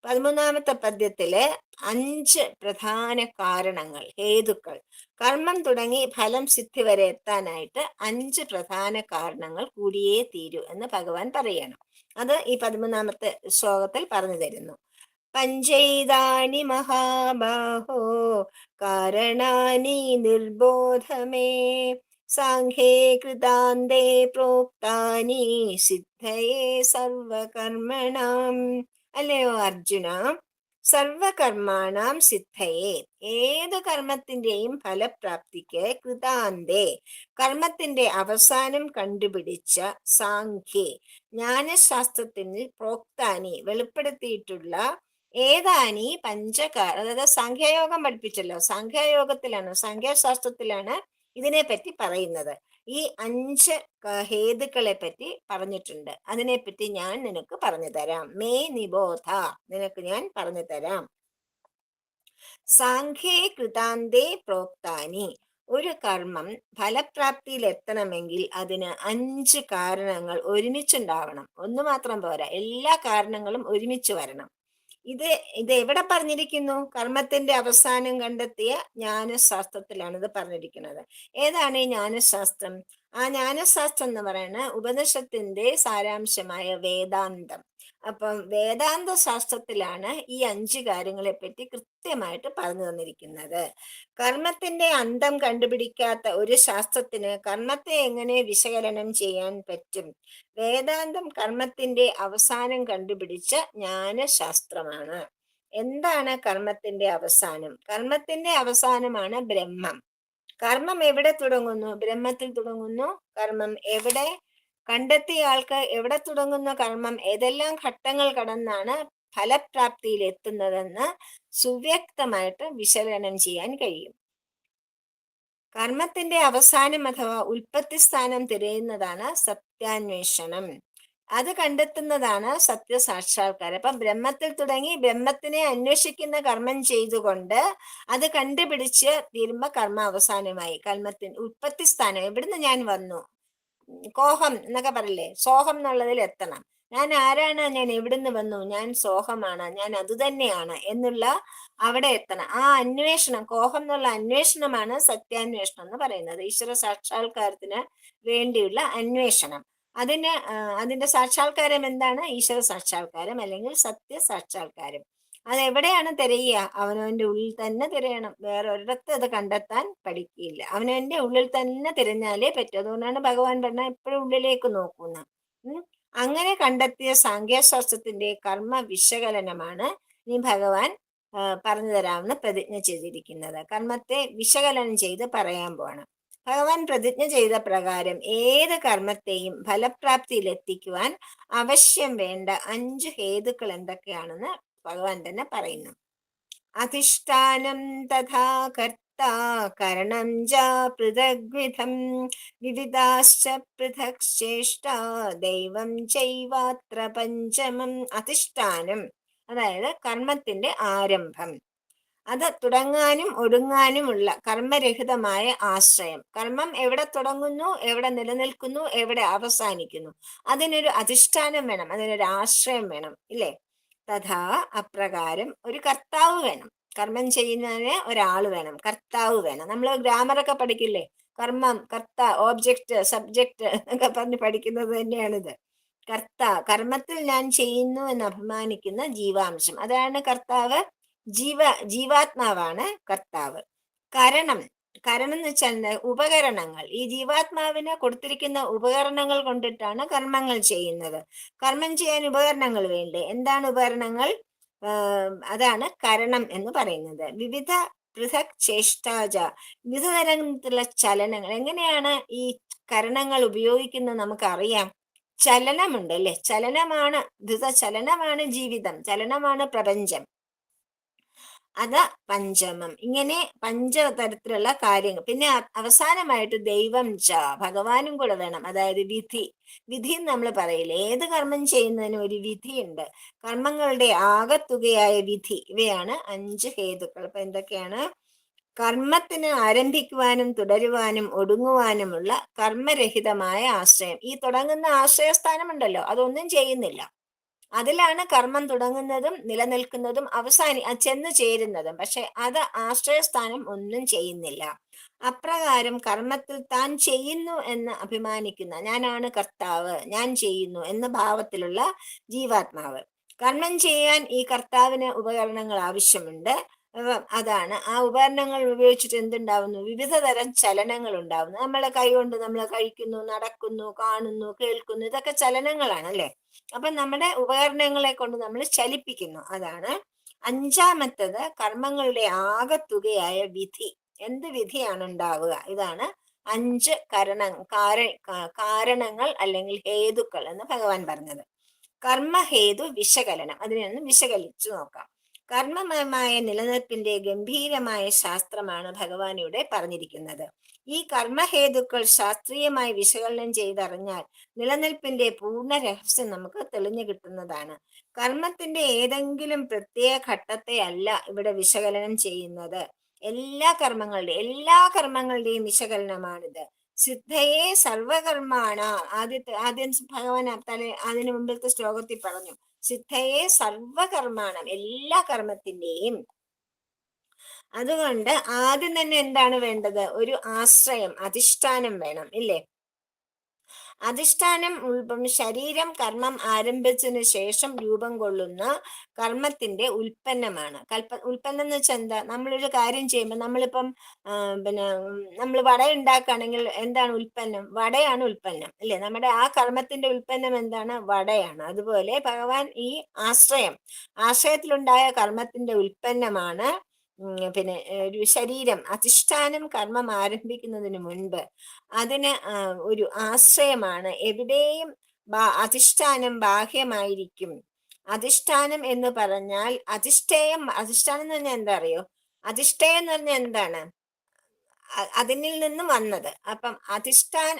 S1: 13ാമത്തെ പദ്യത്തിലെ 5 പ്രധാന കാരണങ്ങൾ, ഹേതുക്കൾ, കർമ്മം തുടങ്ങി ഫലം സിദ്ധി വരെ എത്താനായിട്ട് 5 പ്രധാന കാരണങ്ങൾ കൂടിയേ തീരൂ എന്ന് ഭഗവാൻ പറയണം. അത് ഈ 13ാമത്തെ ശ്ലോകത്തിൽ പറഞ്ഞു തരുന്നു. പഞ്ചൈതാനി മഹാബാഹോ കാരണാനി നിർബോധമേ സാഖ്യേ കൃതാന്തേ പ്രോക്താനി സിദ്ധയേ സർവകർമ്മണാം. അല്ലയോ അർജുന, സർവകർമാണാം സിദ്ധയേ, ഏത് കർമ്മത്തിന്റെയും ഫലപ്രാപ്തിക്ക് കൃതാന്തേ, കർമ്മത്തിന്റെ അവസാനം കണ്ടുപിടിച്ച സാഖ്യേ, ജ്ഞാനശാസ്ത്രത്തിൽ പ്രോക്താനി വെളിപ്പെടുത്തിയിട്ടുള്ള ഏതാനി അതായത് സാഖ്യയോഗം പഠിപ്പിച്ചല്ലോ, സാഖ്യശാസ്ത്രത്തിലാണ് ഇതിനെപ്പറ്റി പറയുന്നത്. ഈ 5 ഹേതുക്കളെ പറ്റി പറഞ്ഞിട്ടുണ്ട്. അതിനെപ്പറ്റി ഞാൻ നിനക്ക് പറഞ്ഞു തരാം. മേ നിബോധ, നിനക്ക് ഞാൻ പറഞ്ഞു തരാം. സാഖ്യേ കൃതാന്തേ പ്രോക്താനി, ഒരു കർമ്മം ഫലപ്രാപ്തിയിൽ എത്തണമെങ്കിൽ അതിന് 5 കാരണങ്ങൾ ഒരുമിച്ചുണ്ടാവണം. ഒന്ന് മാത്രം പോരാ, എല്ലാ കാരണങ്ങളും ഒരുമിച്ച് വരണം. ഇത് എവിടെ പറഞ്ഞിരിക്കുന്നു? കർമ്മത്തിന്റെ അവസാനം കണ്ടെത്തിയ ജ്ഞാനശാസ്ത്രത്തിലാണ് ഇത് പറഞ്ഞിരിക്കുന്നത്. ഏതാണ് ഈ ജ്ഞാനശാസ്ത്രം? ആ ജ്ഞാനശാസ്ത്രം എന്ന് പറയുന്നത് ഉപനിഷത്തിന്റെ സാരാംശമായ വേദാന്തം. അപ്പം വേദാന്ത ശാസ്ത്രത്തിലാണ് ഈ 5 കാര്യങ്ങളെ പറ്റി കൃത്യമായിട്ട് പറഞ്ഞു തന്നിരിക്കുന്നത്. കർമ്മത്തിന്റെ അന്തം കണ്ടുപിടിക്കാത്ത ഒരു ശാസ്ത്രത്തിന് കർമ്മത്തെ എങ്ങനെ വിശകലനം ചെയ്യാൻ പറ്റും? വേദാന്തം കർമ്മത്തിന്റെ അവസാനം കണ്ടുപിടിച്ച ജ്ഞാനശാസ്ത്രമാണ്. എന്താണ് കർമ്മത്തിന്റെ അവസാനം? കർമ്മത്തിന്റെ അവസാനമാണ് ബ്രഹ്മം. കർമ്മം എവിടെ തുടങ്ങുന്നു? ബ്രഹ്മത്തിൽ തുടങ്ങുന്നു. കർമ്മം എവിടെ? കണ്ടെത്തിയ ആൾക്ക് എവിടെ തുടങ്ങുന്ന കർമ്മം ഏതെല്ലാം ഘട്ടങ്ങൾ കടന്നാണ് ഫലപ്രാപ്തിയിൽ എത്തുന്നതെന്ന് സുവ്യക്തമായിട്ട് വിശകലനം ചെയ്യാൻ കഴിയും. കർമ്മത്തിന്റെ അവസാനം അഥവാ ഉൽപ്പത്തി സ്ഥാനം തിരയുന്നതാണ് സത്യാന്വേഷണം. അത് കണ്ടെത്തുന്നതാണ് സത്യസാക്ഷാത്കാരം. അപ്പം ബ്രഹ്മത്തിൽ തുടങ്ങി ബ്രഹ്മത്തിനെ അന്വേഷിക്കുന്ന കർമ്മം ചെയ്തുകൊണ്ട് അത് കണ്ടുപിടിച്ച് തീരുമ്പോ കർമ്മ അവസാനമായി. കർമ്മത്തിന് ഉൽപ്പത്തി സ്ഥാനം, എവിടുന്ന് ഞാൻ വന്നു, കോഹം എന്നൊക്കെ പറയില്ലേ, സോഹം എന്നുള്ളതിൽ എത്തണം. ഞാൻ ആരാണ്, ഞാൻ എവിടുന്ന് വന്നു, ഞാൻ സോഹമാണ്, ഞാൻ അത് തന്നെയാണ് എന്നുള്ള അവിടെ എത്തണം. ആ അന്വേഷണം, കോഹം എന്നുള്ള അന്വേഷണമാണ് സത്യാന്വേഷണം എന്ന് പറയുന്നത്. ഈശ്വര സാക്ഷാത്കാരത്തിന് വേണ്ടിയുള്ള അന്വേഷണം. അതിന്റെ സാക്ഷാത്കാരം എന്താണ്? ഈശ്വര സാക്ഷാത്കാരം അല്ലെങ്കിൽ സത്യ സാക്ഷാത്കാരം. അതെവിടെയാണ് തിരയുക? അവനവന്റെ ഉള്ളിൽ തന്നെ തിരയണം. വേറെ ഒരിടത്ത് അത് കണ്ടെത്താൻ പഠിക്കില്ല. അവനവന്റെ ഉള്ളിൽ തന്നെ തിരഞ്ഞാലേ പറ്റൂ. അതുകൊണ്ടാണ് ഭഗവാൻ പറഞ്ഞ എപ്പോഴും ഉള്ളിലേക്ക് നോക്കുന്ന. അങ്ങനെ കണ്ടെത്തിയ സാഖ്യശാസ്ത്രത്തിന്റെ കർമ്മ വിശകലനമാണ് ഇനി ഭഗവാൻ പറഞ്ഞു തരാമെന്ന് പ്രതിജ്ഞ ചെയ്തിരിക്കുന്നത്. കർമ്മത്തെ വിശകലനം ചെയ്ത് പറയാൻ പോവാണ്. ഭഗവാൻ പ്രതിജ്ഞ ചെയ്ത പ്രകാരം ഏത് കർമ്മത്തെയും ഫലപ്രാപ്തിയിൽ എത്തിക്കുവാൻ ആവശ്യം വേണ്ട 5 ഹേതുക്കൾ എന്തൊക്കെയാണെന്ന് ഭഗവാൻ തന്നെ പറയുന്നു. അധിഷ്ഠാനം തഥാ കർത്ത കരണം ച പൃഥഗ്വിധം വിവിധാശ്ച പൃഥക് ശ്രേഷ്ഠ ദൈവം ചൈവാത്ര പഞ്ചമം. അധിഷ്ഠാനം അതായത് കർമ്മത്തിന്റെ ആരംഭം, അത് തുടങ്ങാനും ഒടുങ്ങാനുമുള്ള കർമ്മരഹിതമായ ആശ്രയം. കർമ്മം എവിടെ തുടങ്ങുന്നു, എവിടെ നിലനിൽക്കുന്നു, എവിടെ അവസാനിക്കുന്നു, അതിനൊരു അധിഷ്ഠാനം വേണം, അതിനൊരു ആശ്രയം വേണം, ഇല്ലേ? തഥാ അപ്രകാരം ഒരു കർത്താവ് വേണം. കർമ്മം ചെയ്യുന്നതിന് ഒരാൾ വേണം, കർത്താവ് വേണം. നമ്മൾ ഗ്രാമറൊക്കെ പഠിക്കില്ലേ? കർമ്മം, കർത്ത, ഓബ്ജക്റ്റ്, സബ്ജക്റ്റ് എന്നൊക്കെ പറഞ്ഞ് പഠിക്കുന്നത് തന്നെയാണിത്. കർമ്മത്തിൽ ഞാൻ ചെയ്യുന്നു എന്ന് അഭിമാനിക്കുന്ന ജീവാംശം, അതാണ് കർത്താവ്. ജീവാത്മാവാണ് കർത്താവ്. കരണം എന്ന് വെച്ചാൽ ഉപകരണങ്ങൾ. ഈ ജീവാത്മാവിന് കൊടുത്തിരിക്കുന്ന ഉപകരണങ്ങൾ കൊണ്ടിട്ടാണ് കർമ്മങ്ങൾ ചെയ്യുന്നത്. കർമ്മം ചെയ്യാൻ ഉപകരണങ്ങൾ വേണ്ടേ? എന്താണ് ഉപകരണങ്ങൾ? അതാണ് കരണം എന്ന് പറയുന്നത്. വിവിധ പൃഥക് ചേഷ്ടാജ, വിവിധ തരത്തിലുള്ള ചലനങ്ങൾ. എങ്ങനെയാണ് ഈ കരണങ്ങൾ ഉപയോഗിക്കുന്നത് നമുക്കറിയാം. ചലനമുണ്ട് അല്ലെ? ചലനമാണ് ചലനമാണ് ജീവിതം, ചലനമാണ് പ്രപഞ്ചം. അത് പഞ്ചമം. ഇങ്ങനെ പഞ്ചതരത്തിലുള്ള കാര്യങ്ങൾ. പിന്നെ അവസാനമായിട്ട് ദൈവം ച, ഭഗവാനും കൂടെ വേണം. അതായത് വിധി. വിധി നമ്മൾ പറയില്ലേ, ഏത് കർമ്മം ചെയ്യുന്നതിനും ഒരു വിധിയുണ്ട്. കർമ്മങ്ങളുടെ ആകത്തുകയായ വിധി. ഇവയാണ് 5 ഹേതുക്കൾ. അപ്പൊ എന്തൊക്കെയാണ്? കർമ്മത്തിന് ആരംഭിക്കുവാനും തുടരുവാനും ഒടുങ്ങുവാനുമുള്ള കർമ്മരഹിതമായ ആശ്രയം. ഈ തുടങ്ങുന്ന ആശ്രയസ്ഥാനമുണ്ടല്ലോ, അതൊന്നും ചെയ്യുന്നില്ല. അതിലാണ് കർമ്മം തുടങ്ങുന്നതും നിലനിൽക്കുന്നതും ചെന്ന് ചേരുന്നതും. പക്ഷെ അത് ആശ്രയസ്ഥാനം ഒന്നും ചെയ്യുന്നില്ല. അപ്രകാരം കർമ്മത്തിൽ താൻ ചെയ്യുന്നു എന്ന് അഭിമാനിക്കുന്ന, ഞാനാണ് കർത്താവ്, ഞാൻ ചെയ്യുന്നു എന്ന ഭാവത്തിലുള്ള ജീവാത്മാവ്. കർമ്മം ചെയ്യാൻ ഈ കർത്താവിന് ഉപകരണങ്ങൾ ആവശ്യമുണ്ട്. അതാണ് ആ ഉപകരണങ്ങൾ ഉപയോഗിച്ചിട്ട് എന്തുണ്ടാവുന്നു? വിവിധ തരം ചലനങ്ങൾ ഉണ്ടാവുന്നു. നമ്മളെ കൈകൊണ്ട് നമ്മൾ കഴിക്കുന്നു, നടക്കുന്നു, കാണുന്നു, കേൾക്കുന്നു. ഇതൊക്കെ ചലനങ്ങളാണ് അല്ലെ? അപ്പൊ നമ്മുടെ ഉപകരണങ്ങളെ കൊണ്ട് നമ്മൾ ചലിപ്പിക്കുന്നു. അതാണ്. അഞ്ചാമത്തത് കർമ്മങ്ങളുടെ ആകത്തുകയായ വിധി. എന്ത് വിധിയാണ് ഉണ്ടാവുക? ഇതാണ് 5 കാരണങ്ങൾ അല്ലെങ്കിൽ ഹേതുക്കൾ എന്ന് ഭഗവാൻ പറഞ്ഞത്. കർമ്മഹേതു വിശകലനം. അതിനെ ഒന്ന് വിശകലിച്ചു നോക്കാം. കർമ്മമയമായ നിലനിൽപ്പിന്റെ ഗംഭീരമായ ശാസ്ത്രമാണ് ഭഗവാൻ ഇവിടെ പറഞ്ഞിരിക്കുന്നത്. ഈ കർമ്മഹേതുക്കൾ ശാസ്ത്രീയമായി വിശകലനം ചെയ്തറിഞ്ഞാൽ നിലനിൽപ്പിന്റെ പൂർണ്ണ രഹസ്യം നമുക്ക് തെളിഞ്ഞു കിട്ടുന്നതാണ്. കർമ്മത്തിന്റെ ഏതെങ്കിലും പ്രത്യേക ഘട്ടത്തെ അല്ല ഇവിടെ വിശകലനം ചെയ്യുന്നത്. എല്ലാ കർമ്മങ്ങളുടെയും വിശകലനമാണിത്. സിദ്ധയെ സർവകർമാണ. ആദ്യം ഭഗവാൻ അതിനു മുമ്പിലത്തെ ശ്ലോകത്തിൽ പറഞ്ഞു, സിദ്ധയെ സർവകർമാണം, എല്ലാ കർമ്മത്തിന്റെയും. അതുകൊണ്ട് ആദ്യം തന്നെ എന്താണ് വേണ്ടത്? ഒരു ആശ്രയം, അധിഷ്ഠാനം വേണം, ഇല്ലേ? അധിഷ്ഠാനം ശരീരം കർമ്മം ആരംഭിച്ചതിന് ശേഷം രൂപം കൊള്ളുന്ന കർമ്മത്തിന്റെ ഉൽപ്പന്നമാണ്. ഉൽപ്പന്നം എന്ന് വെച്ചാൽ എന്താ? നമ്മളൊരു കാര്യം ചെയ്യുമ്പോൾ നമ്മളിപ്പം പിന്നെ നമ്മൾ വട ഉണ്ടാക്കുകയാണെങ്കിൽ എന്താണ് ഉൽപ്പന്നം? വടയാണ് ഉൽപ്പന്നം, അല്ലെ? നമ്മുടെ ആ കർമ്മത്തിന്റെ ഉൽപ്പന്നം എന്താണ്? വടയാണ്. അതുപോലെ ഭഗവാൻ ഈ ആശ്രയത്തിലുണ്ടായ കർമ്മത്തിന്റെ ഉൽപ്പന്നമാണ് പിന്നെ ഒരു ശരീരം. അധിഷ്ഠാനം കർമ്മം ആരംഭിക്കുന്നതിന് മുൻപ് അതിന് ഒരു ആശ്രയമാണ്. എവിടെയും അധിഷ്ഠാനം ബാഹ്യമായിരിക്കും. അധിഷ്ഠാനം എന്ന് പറഞ്ഞാൽ അധിഷ്ഠേയം എന്ന് പറഞ്ഞാൽ എന്താ അറിയോ? അധിഷ്ഠേയം എന്ന് പറഞ്ഞാൽ എന്താണ്? അതിനിൽ നിന്നും വന്നത്. അപ്പം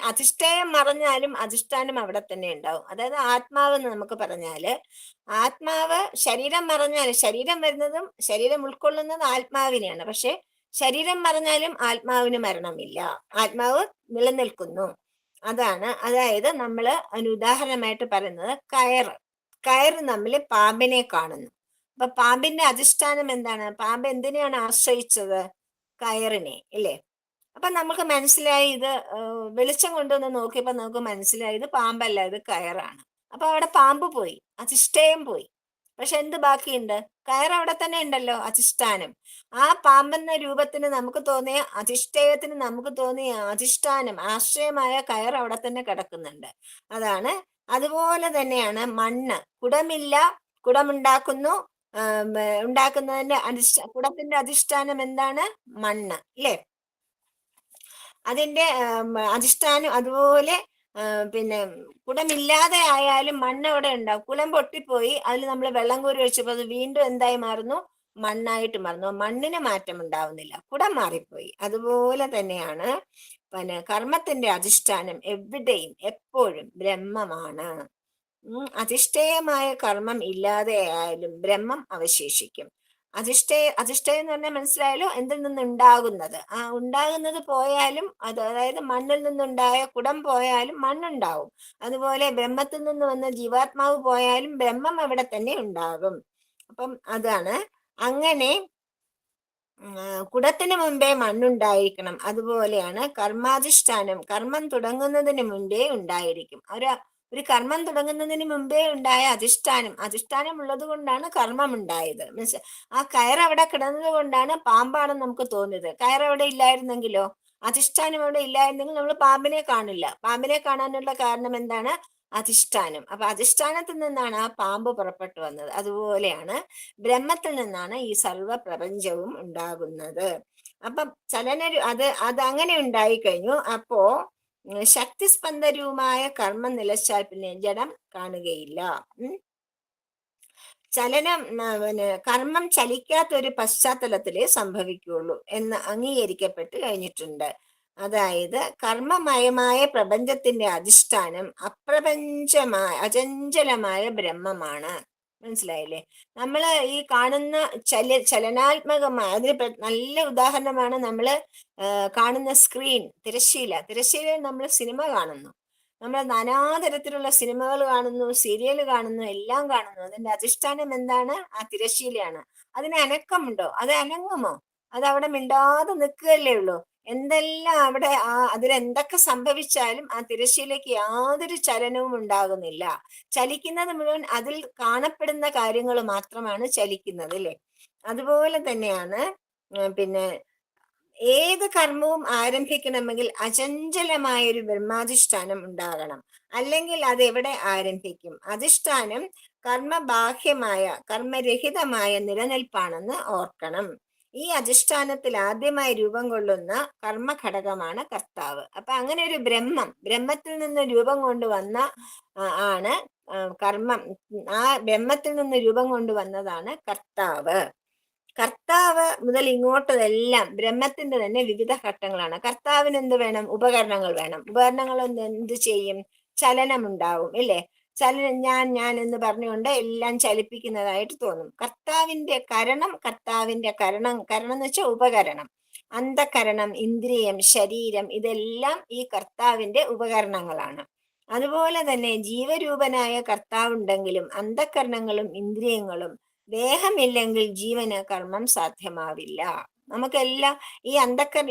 S1: അധിഷ്ഠേയം മറഞ്ഞാലും അധിഷ്ഠാനം അവിടെ തന്നെ ഉണ്ടാവും. അതായത് ആത്മാവ് എന്ന് നമുക്ക് പറഞ്ഞാല്, ആത്മാവ് ശരീരം മറഞ്ഞാലും, ശരീരം വരുന്നതും ശരീരം ഉൾക്കൊള്ളുന്നതും ആത്മാവിനെയാണ്. പക്ഷെ ശരീരം മറഞ്ഞാലും ആത്മാവിന് മരണമില്ല, ആത്മാവ് നിലനിൽക്കുന്നു. അതായത് നമ്മള് അതിന് ഉദാഹരണമായിട്ട് പറയുന്നത് കയറ് നമ്മൾ പാമ്പിനെ കാണുന്നു. അപ്പൊ പാമ്പിന്റെ അധിഷ്ഠാനം എന്താണ്? പാമ്പ് എന്തിനെയാണ് ആശ്രയിച്ചത്? കയറിനെ, ഇല്ലേ? അപ്പൊ നമുക്ക് മനസ്സിലായി, ഇത് വെളിച്ചം കൊണ്ടുവന്ന് നോക്കിയപ്പോ നമുക്ക് മനസ്സിലായി ഇത് പാമ്പല്ല, ഇത് കയറാണ്. അപ്പൊ അവിടെ പാമ്പ് പോയി, അധിഷ്ഠേയം പോയി. പക്ഷെ എന്ത് ബാക്കിയുണ്ട്? കയർ അവിടെ തന്നെ ഉണ്ടല്ലോ, അധിഷ്ഠാനം. ആ പാമ്പെന്ന രൂപത്തിന് നമുക്ക് തോന്നിയ അധിഷ്ഠേയത്തിന് നമുക്ക് തോന്നിയ അധിഷ്ഠാനം, ആശ്രയമായ കയർ അവിടെ തന്നെ കിടക്കുന്നുണ്ട്. അതുപോലെ തന്നെയാണ് മണ്ണ്. കുടമുണ്ടാക്കുന്നു. ഉണ്ടാക്കുന്നതിന്റെ കുടത്തിന്റെ അധിഷ്ഠാനം എന്താണ്? മണ്ണ്, അല്ലേ? അതിന്റെ അധിഷ്ഠാനം അതുപോലെ. പിന്നെ കുടമില്ലാതെ ആയാലും മണ്ണ് അവിടെ ഉണ്ടാവും. കുളം പൊട്ടിപ്പോയി, അതിൽ നമ്മൾ വെള്ളം കോരി ഒഴിച്ചപ്പോൾ അത് വീണ്ടും എന്തായി മാറുന്നു? മണ്ണായിട്ട് മാറുന്നു. മണ്ണിന് മാറ്റം ഉണ്ടാവുന്നില്ല, കുടം മാറിപ്പോയി. അതുപോലെ തന്നെയാണ് പിന്നെ കർമ്മത്തിന്റെ അധിഷ്ഠാനം എവിടെയും എപ്പോഴും ബ്രഹ്മമാണ്. അധിഷ്ഠേയമായ കർമ്മം ഇല്ലാതെ ആയാലും ബ്രഹ്മം അവശേഷിക്കും. അധിഷ്ഠേയം എന്ന് പറഞ്ഞാൽ മനസ്സിലായാലോ, എന്തിൽ നിന്നുണ്ടാകുന്നത്. ആ ഉണ്ടാകുന്നത് പോയാലും അതായത് മണ്ണിൽ നിന്നുണ്ടായ കുടം പോയാലും മണ്ണുണ്ടാവും. അതുപോലെ ബ്രഹ്മത്തിൽ നിന്ന് വന്ന ജീവാത്മാവ് പോയാലും ബ്രഹ്മം അവിടെ തന്നെ ഉണ്ടാകും. അപ്പം അതാണ് അങ്ങനെ. കുടത്തിന് മുമ്പേ മണ്ണുണ്ടായിരിക്കണം. അതുപോലെയാണ് കർമാധിഷ്ഠാനം. കർമ്മം തുടങ്ങുന്നതിന് മുമ്പേ ഉണ്ടായിരിക്കും. ഒരു കർമ്മം തുടങ്ങുന്നതിന് മുമ്പേ ഉണ്ടായ അധിഷ്ഠാനം ഉള്ളത് കൊണ്ടാണ് കർമ്മം ഉണ്ടായത്. മീൻസ് ആ കയറവിടെ കിടന്നത് കൊണ്ടാണ് പാമ്പാണെന്ന് നമുക്ക് തോന്നിയത്. കയറവിടെ ഇല്ലായിരുന്നെങ്കിലോ, അധിഷ്ഠാനം അവിടെ ഇല്ലായിരുന്നെങ്കിൽ നമ്മൾ പാമ്പിനെ കാണില്ല. പാമ്പിനെ കാണാനുള്ള കാരണം എന്താണ്? അധിഷ്ഠാനം. അപ്പൊ അധിഷ്ഠാനത്തിൽ നിന്നാണ് ആ പാമ്പ് പുറപ്പെട്ടു വന്നത്. അതുപോലെയാണ് ബ്രഹ്മത്തിൽ നിന്നാണ് ഈ സർവ പ്രപഞ്ചവും ഉണ്ടാകുന്നത്. അപ്പം അത് അങ്ങനെ ഉണ്ടായിക്കഴിഞ്ഞു. അപ്പോ ശക്തിസ്പന്ദരവുമായ കർമ്മം നിലച്ചാൽ പിന്നെ ജഡം കാണുകയില്ല. ചലനം പിന്നെ കർമ്മം ചലിക്കാത്തൊരു പശ്ചാത്തലത്തിലേ സംഭവിക്കുകയുള്ളൂ എന്ന് അംഗീകരിക്കപ്പെട്ട് കഴിഞ്ഞിട്ടുണ്ട്. അതായത് കർമ്മമയമായ പ്രപഞ്ചത്തിന്റെ അധിഷ്ഠാനം അചഞ്ചലമായ ബ്രഹ്മമാണ്. മനസ്സിലായില്ലേ? നമ്മള് ഈ കാണുന്ന ചലനാത്മകമായ അതിന് നല്ല ഉദാഹരണമാണ് നമ്മള് കാണുന്ന സ്ക്രീൻ, തിരശ്ശീലയിൽ നമ്മൾ സിനിമ കാണുന്നു. നമ്മൾ നാനാതരത്തിലുള്ള സിനിമകൾ കാണുന്നു, സീരിയൽ കാണുന്നു, എല്ലാം കാണുന്നു. അതിന്റെ അധിഷ്ഠാനം എന്താണ്? ആ തിരശ്ശീലയാണ്. അതിന് അനക്കമുണ്ടോ? അത് അനങ്ങുമോ? അത് അവിടെ മിണ്ടാതെ നിൽക്കുകയല്ലേ ഉള്ളൂ. എന്തെല്ലാം അവിടെ അതിലെന്തൊക്കെ സംഭവിച്ചാലും ആ തിരശ്ശീലയ്ക്ക് യാതൊരു ചലനവും ഉണ്ടാകുന്നില്ല. ചലിക്കുന്നത് മുഴുവൻ അതിൽ കാണപ്പെടുന്ന കാര്യങ്ങൾ മാത്രമാണ് ചലിക്കുന്നത്, അല്ലേ? അതുപോലെ തന്നെയാണ് പിന്നെ ഏത് കർമ്മവും ആരംഭിക്കണമെങ്കിൽ അചഞ്ചലമായ ഒരു ബ്രഹ്മാധിഷ്ഠാനം ഉണ്ടാകണം. അല്ലെങ്കിൽ അത് എവിടെ ആരംഭിക്കും? അധിഷ്ഠാനം കർമ്മബാഹ്യമായ കർമ്മരഹിതമായ നിലനിൽപ്പാണെന്ന് ഓർക്കണം. ഈ അധിഷ്ഠാനത്തിൽ ആദ്യമായി രൂപം കൊള്ളുന്ന കർമ്മഘടകമാണ് കർത്താവ്. അപ്പൊ അങ്ങനെ ഒരു ബ്രഹ്മത്തിൽ നിന്ന് രൂപം കൊണ്ടുവന്ന ആണ് കർമ്മം. ആ ബ്രഹ്മത്തിൽ നിന്ന് രൂപം കൊണ്ടുവന്നതാണ് കർത്താവ്. കർത്താവ് മുതൽ ഇങ്ങോട്ടതെല്ലാം ബ്രഹ്മത്തിന്റെ തന്നെ വിവിധ ഘട്ടങ്ങളാണ്. കർത്താവിന് എന്ത് വേണം? ഉപകരണങ്ങൾ വേണം. ഉപകരണങ്ങൾ എന്ത് ചെയ്യും? ചലനമുണ്ടാവും, ഇല്ലേ? ഞാൻ എന്ന് പറഞ്ഞുകൊണ്ട് എല്ലാം ചലിപ്പിക്കുന്നതായിട്ട് തോന്നും. കർത്താവിന്റെ കരണം എന്ന് വെച്ചാൽ ഉപകരണം. അന്ധകരണം, ഇന്ദ്രിയം, ശരീരം, ഇതെല്ലാം ഈ കർത്താവിന്റെ ഉപകരണങ്ങളാണ്. അതുപോലെ തന്നെ ജീവരൂപനായ കർത്താവുണ്ടെങ്കിലും അന്ധകരണങ്ങളും ഇന്ദ്രിയങ്ങളും ദേഹമില്ലെങ്കിൽ ജീവന് കർമ്മം സാധ്യമാവില്ല. നമുക്കെല്ലാം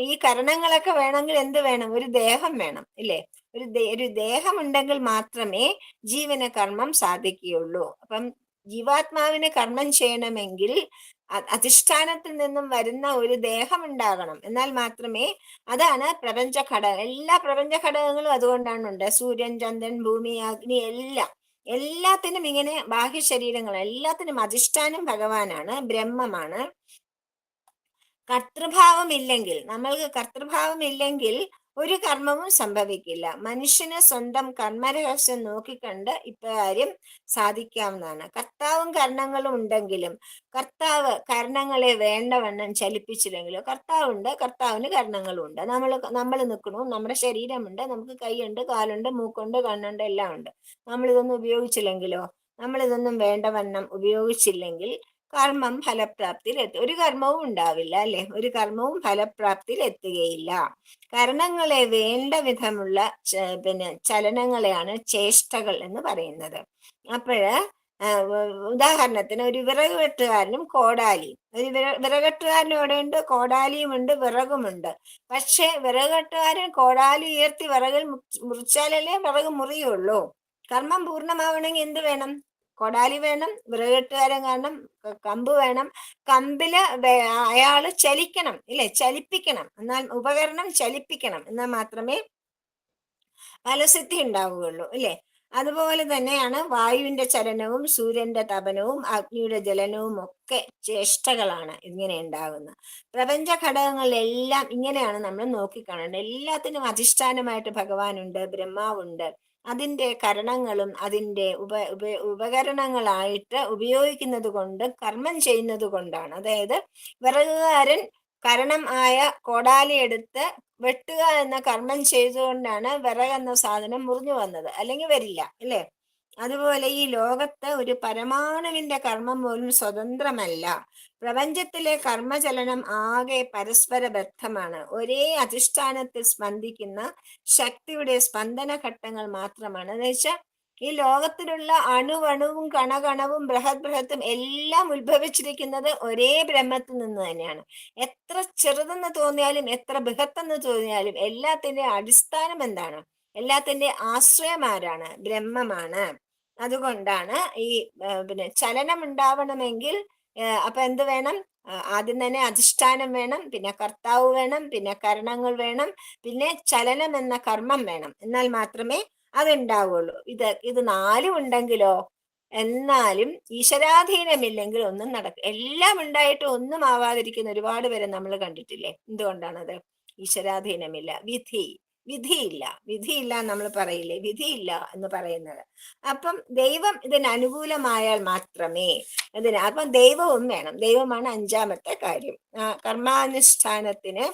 S1: ഈ കരണങ്ങളൊക്കെ വേണമെങ്കിൽ എന്ത് വേണം? ഒരു ദേഹം വേണം, ഇല്ലേ? ഒരു ദേഹം ഉണ്ടെങ്കിൽ മാത്രമേ ജീവന് കർമ്മം സാധിക്കുകയുള്ളൂ. അപ്പം ജീവാത്മാവിന് കർമ്മം ചെയ്യണമെങ്കിൽ അധിഷ്ഠാനത്തിൽ നിന്നും വരുന്ന ഒരു ദേഹം ഉണ്ടാകണം. എന്നാൽ മാത്രമേ അതാണ് എല്ലാ പ്രപഞ്ച ഘടകങ്ങളും അതുകൊണ്ടാണ് ഉണ്ട്. സൂര്യൻ, ചന്ദ്രൻ, ഭൂമി, അഗ്നി, എല്ലാത്തിനും ഇങ്ങനെ ബാഹ്യ ശരീരങ്ങൾ എല്ലാത്തിനും അധിഷ്ഠാനം ഭഗവാനാണ്, ബ്രഹ്മമാണ്. നമ്മൾക്ക് കർത്തൃഭാവം ഇല്ലെങ്കിൽ ഒരു കർമ്മവും സംഭവിക്കില്ല. മനുഷ്യന് സ്വന്തം കർമ്മരഹസ്യം നോക്കിക്കണ്ട് ഇപ്രകാര്യം സാധിക്കാവുന്നതാണ്. കർത്താവും കർണങ്ങളും ഉണ്ടെങ്കിലും കർത്താവ് കർണങ്ങളെ വേണ്ടവണ്ണം ചലിപ്പിച്ചില്ലെങ്കിലും കർത്താവുണ്ട്, കർത്താവിന് കർണങ്ങളും ഉണ്ട്. നമ്മൾ നിൽക്കണു, നമ്മുടെ ശരീരമുണ്ട്, നമുക്ക് കൈയുണ്ട്, കാലുണ്ട്, മൂക്കുണ്ട്, കണ്ണുണ്ട്, എല്ലാം ഉണ്ട്. നമ്മളിതൊന്നും ഉപയോഗിച്ചില്ലെങ്കിലോ, നമ്മളിതൊന്നും വേണ്ടവണ്ണം ഉപയോഗിച്ചില്ലെങ്കിൽ കർമ്മം ഫലപ്രാപ്തിയിൽ ഒരു കർമ്മവും ഉണ്ടാവില്ല, അല്ലെ? ഒരു കർമ്മവും ഫലപ്രാപ്തിയിൽ എത്തുകയില്ല. കരണങ്ങളെ വേണ്ട വിധമുള്ള ചലനങ്ങളെയാണ് ചേഷ്ടകൾ എന്ന് പറയുന്നത്. അപ്പോഴ് ഉദാഹരണത്തിന് ഒരു വിറക് വെട്ടുകാരനും ഒരു വിറകെട്ടുകാരനും ഇവിടെയുണ്ട്, കോടാലിയുമുണ്ട്, വിറകുമുണ്ട്. പക്ഷെ വിറകെട്ടുകാരൻ കോടാലി ഉയർത്തി വിറകിൽ മുറിച്ചാലല്ലേ വിറക് മുറിയുള്ളൂ. കർമ്മം പൂർണ്ണമാവണമെങ്കിൽ എന്ത് വേണം? കൊടാലി വേണം, വിറകെട്ടുകാരൻ കാരണം കമ്പ് വേണം. കമ്പില് അയാള് ചലിക്കണം, ഇല്ലേ? ചലിപ്പിക്കണം. എന്നാൽ ഉപകരണം ചലിപ്പിക്കണം, എന്നാൽ മാത്രമേ ഫലസിദ്ധി ഉണ്ടാവുകയുള്ളൂ, ഇല്ലേ? അതുപോലെ തന്നെയാണ് വായുവിന്റെ ചലനവും സൂര്യന്റെ തപനവും അഗ്നിയുടെ ജലനവും ഒക്കെ ചേഷ്ടകളാണ് ഇങ്ങനെ ഉണ്ടാകുന്നത്. പ്രപഞ്ച ഘടകങ്ങളിലെല്ലാം ഇങ്ങനെയാണ് നമ്മൾ നോക്കിക്കാണേണ്ടത്. എല്ലാത്തിനും അധിഷ്ഠാനമായിട്ട് ഭഗവാനുണ്ട്, ബ്രഹ്മാവുണ്ട്. അതിൻ്റെ കരണങ്ങളും അതിൻ്റെ ഉപകരണങ്ങളായിട്ട് ഉപയോഗിക്കുന്നത് കൊണ്ട്, കർമ്മം ചെയ്യുന്നത് കൊണ്ടാണ്. അതായത് വിറകുകാരൻ കരണം ആയ കോടാലി എടുത്ത് വെട്ടുക എന്ന കർമ്മം ചെയ്തുകൊണ്ടാണ് വിറകെന്ന സാധനം മുറിഞ്ഞു വന്നത്, അല്ലെങ്കിൽ വരില്ല, അല്ലേ? അതുപോലെ ഈ ലോകത്ത് ഒരു പരമാണുവിന്റെ കർമ്മം പോലും സ്വതന്ത്രമല്ല. പ്രപഞ്ചത്തിലെ കർമ്മചലനം ആകെ പരസ്പര ബദ്ധമാണ്. ഒരേ അധിഷ്ഠാനത്തിൽ സ്പന്ദിക്കുന്ന ശക്തിയുടെ സ്പന്ദന ഘട്ടങ്ങൾ മാത്രമാണ്. എന്ന് വെച്ചാൽ ഈ ലോകത്തിലുള്ള അണുവണുവും കണകണവും ബൃഹത്തും എല്ലാം ഉത്ഭവിച്ചിരിക്കുന്നത് ഒരേ ബ്രഹ്മത്തിൽ നിന്ന് തന്നെയാണ്. എത്ര ചെറുതെന്ന് തോന്നിയാലും എത്ര ബൃഹത്തെന്ന് തോന്നിയാലും എല്ലാത്തിന്റെ അടിസ്ഥാനം എന്താണ്? എല്ലാത്തിന്റെ ആശ്രയം ആരാണ്? ബ്രഹ്മമാണ്. അതുകൊണ്ടാണ് ഈ പിന്നെ ചലനം ഉണ്ടാവണമെങ്കിൽ അപ്പൊ എന്ത് വേണം? ആദ്യം തന്നെ അധിഷ്ഠാനം വേണം, പിന്നെ കർത്താവ് വേണം, പിന്നെ കരണങ്ങൾ വേണം, പിന്നെ ചലനം എന്ന കർമ്മം വേണം. എന്നാൽ മാത്രമേ അതുണ്ടാവുള്ളൂ. ഇത് നാലും ഉണ്ടെങ്കിലോ, എന്നാലും ഈശ്വരാധീനമില്ലെങ്കിൽ ഒന്നും നടക്കും. എല്ലാം ഉണ്ടായിട്ട് ഒന്നും ആവാതിരിക്കുന്ന ഒരുപാട് പേരെ നമ്മൾ കണ്ടിട്ടില്ലേ? എന്തുകൊണ്ടാണത്? ഈശ്വരാധീനമില്ല, വിധിയില്ല നമ്മൾ പറയില്ലേ, വിധിയില്ല എന്ന് പറയുന്നത്. അപ്പം ദൈവം ഇതിന് അനുകൂലമായാൽ മാത്രമേ അപ്പം ദൈവവും വേണം. ദൈവമാണ് അഞ്ചാമത്തെ കാര്യം. കർമാനുഷ്ഠാനത്തിന്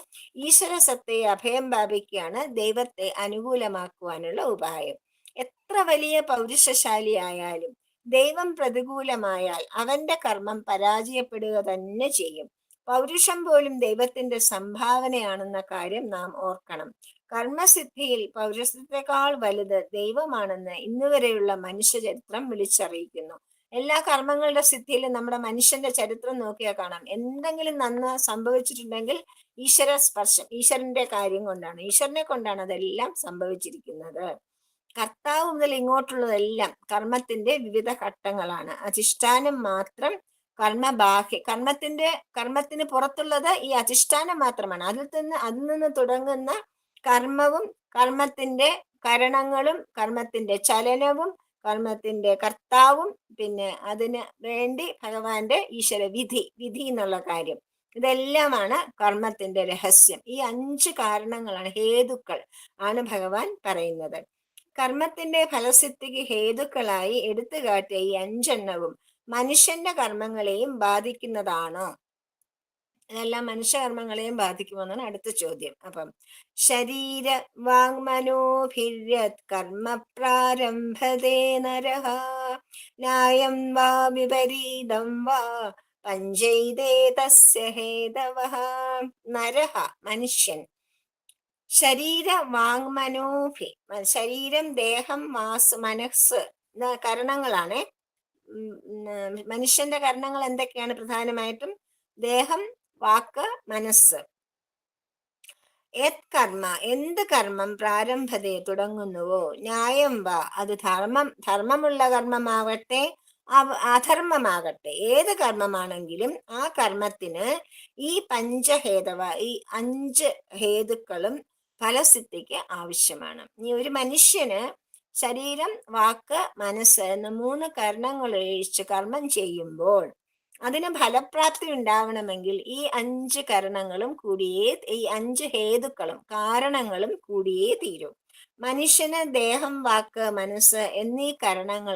S1: ഈശ്വര സത്തയെ അഭയം ഭാവിക്കുകയാണ് ദൈവത്തെ അനുകൂലമാക്കുവാനുള്ള ഉപായം. എത്ര വലിയ പൗരുഷശാലിയായാലും ദൈവം പ്രതികൂലമായാൽ അവന്റെ കർമ്മം പരാജയപ്പെടുക തന്നെ ചെയ്യും. പൗരുഷം പോലും ദൈവത്തിന്റെ സംഭാവനയാണെന്ന കാര്യം നാം ഓർക്കണം. കർമ്മസിദ്ധിയിൽ പൗരുഷത്തെക്കാൾ വലുത് ദൈവമാണെന്ന് ഇന്നുവരെയുള്ള മനുഷ്യചരിത്രം വിളിച്ചറിയിക്കുന്നു. എല്ലാ കർമ്മങ്ങളുടെ സിദ്ധിയിലും നമ്മുടെ മനുഷ്യന്റെ ചരിത്രം നോക്കിയാൽ കാണാം. എന്തെങ്കിലും നന്മ സംഭവിച്ചിട്ടുണ്ടെങ്കിൽ ഈശ്വര സ്പർശം, ഈശ്വരന്റെ കാര്യം കൊണ്ടാണ്, ഈശ്വരനെ കൊണ്ടാണ് അതെല്ലാം സംഭവിച്ചിരിക്കുന്നത്. കർത്താവ് മുതൽ ഇങ്ങോട്ടുള്ളതെല്ലാം കർമ്മത്തിന്റെ വിവിധ ഘട്ടങ്ങളാണ്. അധിഷ്ഠാനം മാത്രം കർമ്മത്തിന് പുറത്തുള്ളത് ഈ അധിഷ്ഠാനം മാത്രമാണ്. അതിൽ നിന്ന് തുടങ്ങുന്ന കർമ്മവും കർമ്മത്തിന്റെ കരണങ്ങളും കർമ്മത്തിന്റെ ചലനവും കർമ്മത്തിന്റെ കർത്താവും പിന്നെ അതിന് വേണ്ടി ഭഗവാന്റെ ഈശ്വര വിധി എന്നുള്ള കാര്യം, ഇതെല്ലാമാണ് കർമ്മത്തിന്റെ രഹസ്യം. ഈ 5 കാരണങ്ങളാണ്, ഹേതുക്കൾ ആണ് ഭഗവാൻ പറയുന്നത്. കർമ്മത്തിന്റെ ഫലസിദ്ധിക്ക് ഹേതുക്കളായി എടുത്തുകാട്ടിയ ഈ 5 എണ്ണവും മനുഷ്യന്റെ കർമ്മങ്ങളെയും ബാധിക്കുന്നതാണോ? ഇതെല്ലാം മനുഷ്യകർമ്മങ്ങളെയും ബാധിക്കുമെന്നാണ് അടുത്ത ചോദ്യം. അപ്പം ശരീര വാങ്മനോഭിര്യത് കർമ്മ പ്രാരംഭതേ നരഃ ന്യായം വാ വിപരീതം വാ പഞ്ചൈതേ തസ്യ ഹേതവഃ. നരഃ മനുഷ്യൻ, ശരീര വാങ്മനോഭി ശരീരം, ദേഹം, മനസ്സ് കരണങ്ങളാണ്. മനുഷ്യന്റെ കരണങ്ങൾ എന്തൊക്കെയാണ്? പ്രധാനമായിട്ടും ദേഹം, വാക്ക്, മനസ്സ്. കർമ്മ എന്ത് കർമ്മം പ്രാരംഭതയെ തുടങ്ങുന്നുവോ ന്യായം വാ അത് ധർമ്മമുള്ള കർമ്മമാവട്ടെ അധർമ്മമാകട്ടെ, ഏത് കർമ്മമാണെങ്കിലും ആ കർമ്മത്തിന് ഈ പഞ്ചഹേതവ ഈ 5 ഹേതുക്കളും ഫലസിദ്ധിക്ക് ആവശ്യമാണ്. ഈ ഒരു മനുഷ്യന് ശരീരം, വാക്ക്, മനസ്സ് എന്ന 3 കരണങ്ങൾ ഒഴിച്ച് കർമ്മം ചെയ്യുമ്പോൾ അതിന് ഫലപ്രാപ്തി ഉണ്ടാവണമെങ്കിൽ ഈ 5 കരണങ്ങളും കൂടിയേ, ഈ 5 ഹേതുക്കളും കാരണങ്ങളും കൂടിയേ തീരൂ. മനുഷ്യന് ദേഹം, വാക്ക്, മനസ്സ് എന്നീ കരണങ്ങൾ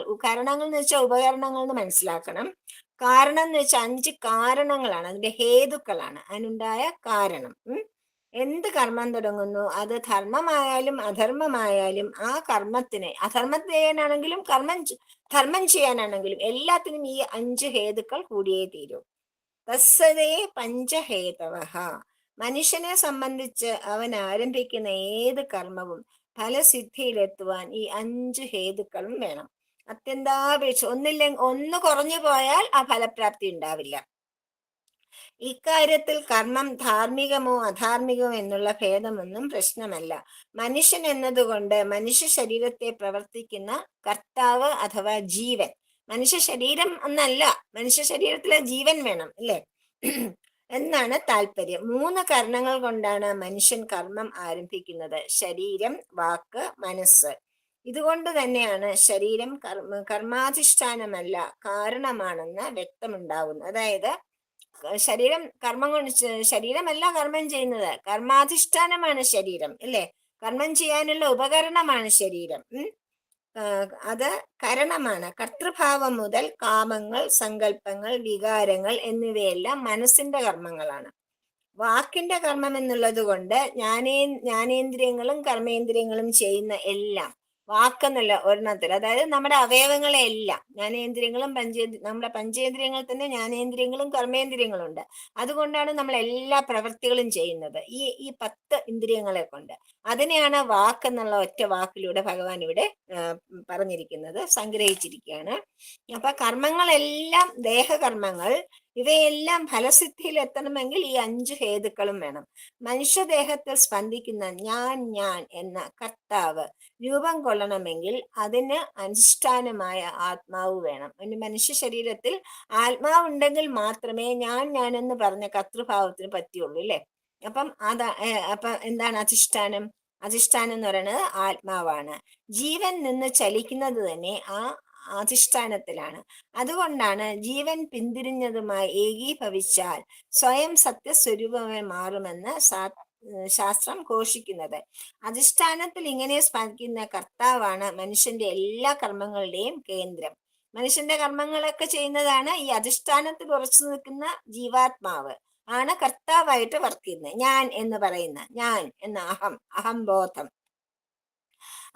S1: എന്ന് വെച്ചാൽ ഉപകരണങ്ങൾ എന്ന് മനസ്സിലാക്കണം. കാരണം എന്ന് വെച്ചാൽ 5 കാരണങ്ങളാണ്, അതിന്റെ ഹേതുക്കളാണ്, അതിനുണ്ടായ കാരണം. എന്ത് കർമ്മം തുടങ്ങുന്നു, അത് ധർമ്മമായാലും അധർമ്മമായാലും ആ കർമ്മത്തിന്, അധർമ്മം ചെയ്യാനാണെങ്കിലും ധർമ്മം ചെയ്യാനാണെങ്കിലും എല്ലാത്തിനും ഈ 5 ഹേതുക്കൾ കൂടിയേ തീരൂ. തസ്സതേ പഞ്ചഹേതവഃ. മനുഷ്യനെ സംബന്ധിച്ച് അവൻ ആരംഭിക്കുന്ന ഏത് കർമ്മവും ഫലസിദ്ധിയിലെത്തുവാൻ ഈ 5 ഹേതുക്കളും വേണം. അത്യന്താപേക്ഷ ഒന്ന് കുറഞ്ഞു പോയാൽ ആ ഫലപ്രാപ്തി ഉണ്ടാവില്ല. ഇക്കാര്യത്തിൽ കർമ്മം ധാർമ്മികമോ അധാർമികമോ എന്നുള്ള ഭേദമൊന്നും പ്രശ്നമല്ല. മനുഷ്യൻ എന്നതുകൊണ്ട് മനുഷ്യ ശരീരത്തെ പ്രവർത്തിക്കുന്ന കർത്താവ് അഥവാ ജീവൻ, മനുഷ്യ ശരീരം എന്നല്ല, മനുഷ്യ ശരീരത്തിലെ ജീവൻ വേണം, അല്ലേ എന്നാണ് താല്പര്യം. 3 കരണങ്ങൾ കൊണ്ടാണ് മനുഷ്യൻ കർമ്മം ആരംഭിക്കുന്നത്: ശരീരം, വാക്ക്, മനസ്സ്. ഇതുകൊണ്ട് തന്നെയാണ് ശരീരം കർമാധിഷ്ഠാനമല്ല കാരണമാണെന്ന് വ്യക്തമുണ്ടാവുന്നത്. അതായത് ശരീരമല്ല കർമ്മം ചെയ്യുന്നത്, കർമാധിഷ്ഠാനമാണ് ശരീരം, അല്ലേ? കർമ്മം ചെയ്യാനുള്ള ഉപകരണമാണ് ശരീരം. അത് കരണമാണ്. കർത്തൃഭാവം മുതൽ കാമങ്ങൾ, സങ്കല്പങ്ങൾ, വികാരങ്ങൾ എന്നിവയെല്ലാം മനസ്സിന്റെ കർമ്മങ്ങളാണ്. വാക്കിന്റെ കർമ്മം എന്നുള്ളത് കൊണ്ട് ജ്ഞാനേന്ദ്രിയങ്ങളും കർമ്മേന്ദ്രിയങ്ങളും ചെയ്യുന്ന എല്ലാം വാക്കെന്നുള്ള ഒരെണ്ണത്തിൽ, അതായത് നമ്മുടെ അവയവങ്ങളെ എല്ലാം, ജ്ഞാനേന്ദ്രിയങ്ങളും നമ്മുടെ പഞ്ചേന്ദ്രിയങ്ങൾ തന്നെ ജ്ഞാനേന്ദ്രിയങ്ങളും കർമ്മേന്ദ്രിയങ്ങളും ഉണ്ട്. അതുകൊണ്ടാണ് നമ്മൾ എല്ലാ പ്രവൃത്തികളും ചെയ്യുന്നത് ഈ 10 ഇന്ദ്രിയങ്ങളെ കൊണ്ട്. അതിനെയാണ് വാക്കെന്നുള്ള ഒറ്റ വാക്കിലൂടെ ഭഗവാൻ ഇവിടെ പറഞ്ഞിരിക്കുന്നത്, സംഗ്രഹിച്ചിരിക്കുകയാണ്. അപ്പൊ കർമ്മങ്ങളെല്ലാം ദേഹകർമ്മങ്ങൾ, ഇവയെല്ലാം ഫലസിദ്ധിയിൽ എത്തണമെങ്കിൽ ഈ 5 ഹേതുക്കളും വേണം. മനുഷ്യദേഹത്തിൽ സ്പന്ദിക്കുന്ന ഞാൻ എന്ന കർത്താവ് രൂപം കൊള്ളണമെങ്കിൽ അതിന് അധിഷ്ഠാനമായ ആത്മാവ് വേണം. മനുഷ്യ ശരീരത്തിൽ ആത്മാവുണ്ടെങ്കിൽ മാത്രമേ ഞാനെന്ന് പറഞ്ഞ കർത്തൃഭാവത്തിന് പറ്റിയുള്ളൂ, അല്ലെ? അപ്പൊ എന്താണ് അധിഷ്ഠാനം? അധിഷ്ഠാനം എന്ന് പറയുന്നത് ആത്മാവാണ്. ജീവൻ നിന്ന് ചലിക്കുന്നത് തന്നെ ആ അധിഷ്ഠാനത്തിലാണ്. അതുകൊണ്ടാണ് ജീവൻ പിന്തിരിഞ്ഞതുമായി ഏകീഭവിച്ചാൽ സ്വയം സത്യസ്വരൂപമായി മാറുമെന്ന് ശാസ്ത്രം ഘോഷിക്കുന്നത്. അധിഷ്ഠാനത്തിൽ ഇങ്ങനെ സ്പന്ദിക്കുന്ന കർത്താവാണ് മനുഷ്യന്റെ എല്ലാ കർമ്മങ്ങളുടെയും കേന്ദ്രം. മനുഷ്യന്റെ കർമ്മങ്ങളൊക്കെ ചെയ്യുന്നതാണ് ഈ അധിഷ്ഠാനത്തിൽ ഉറച്ചു നിൽക്കുന്ന ജീവാത്മാവ് ആണ് കർത്താവായിട്ട് വർക്ക് ചെയ്യുന്നത്. ഞാൻ എന്ന് പറയുന്ന, ഞാൻ എന്ന അഹംബോധം,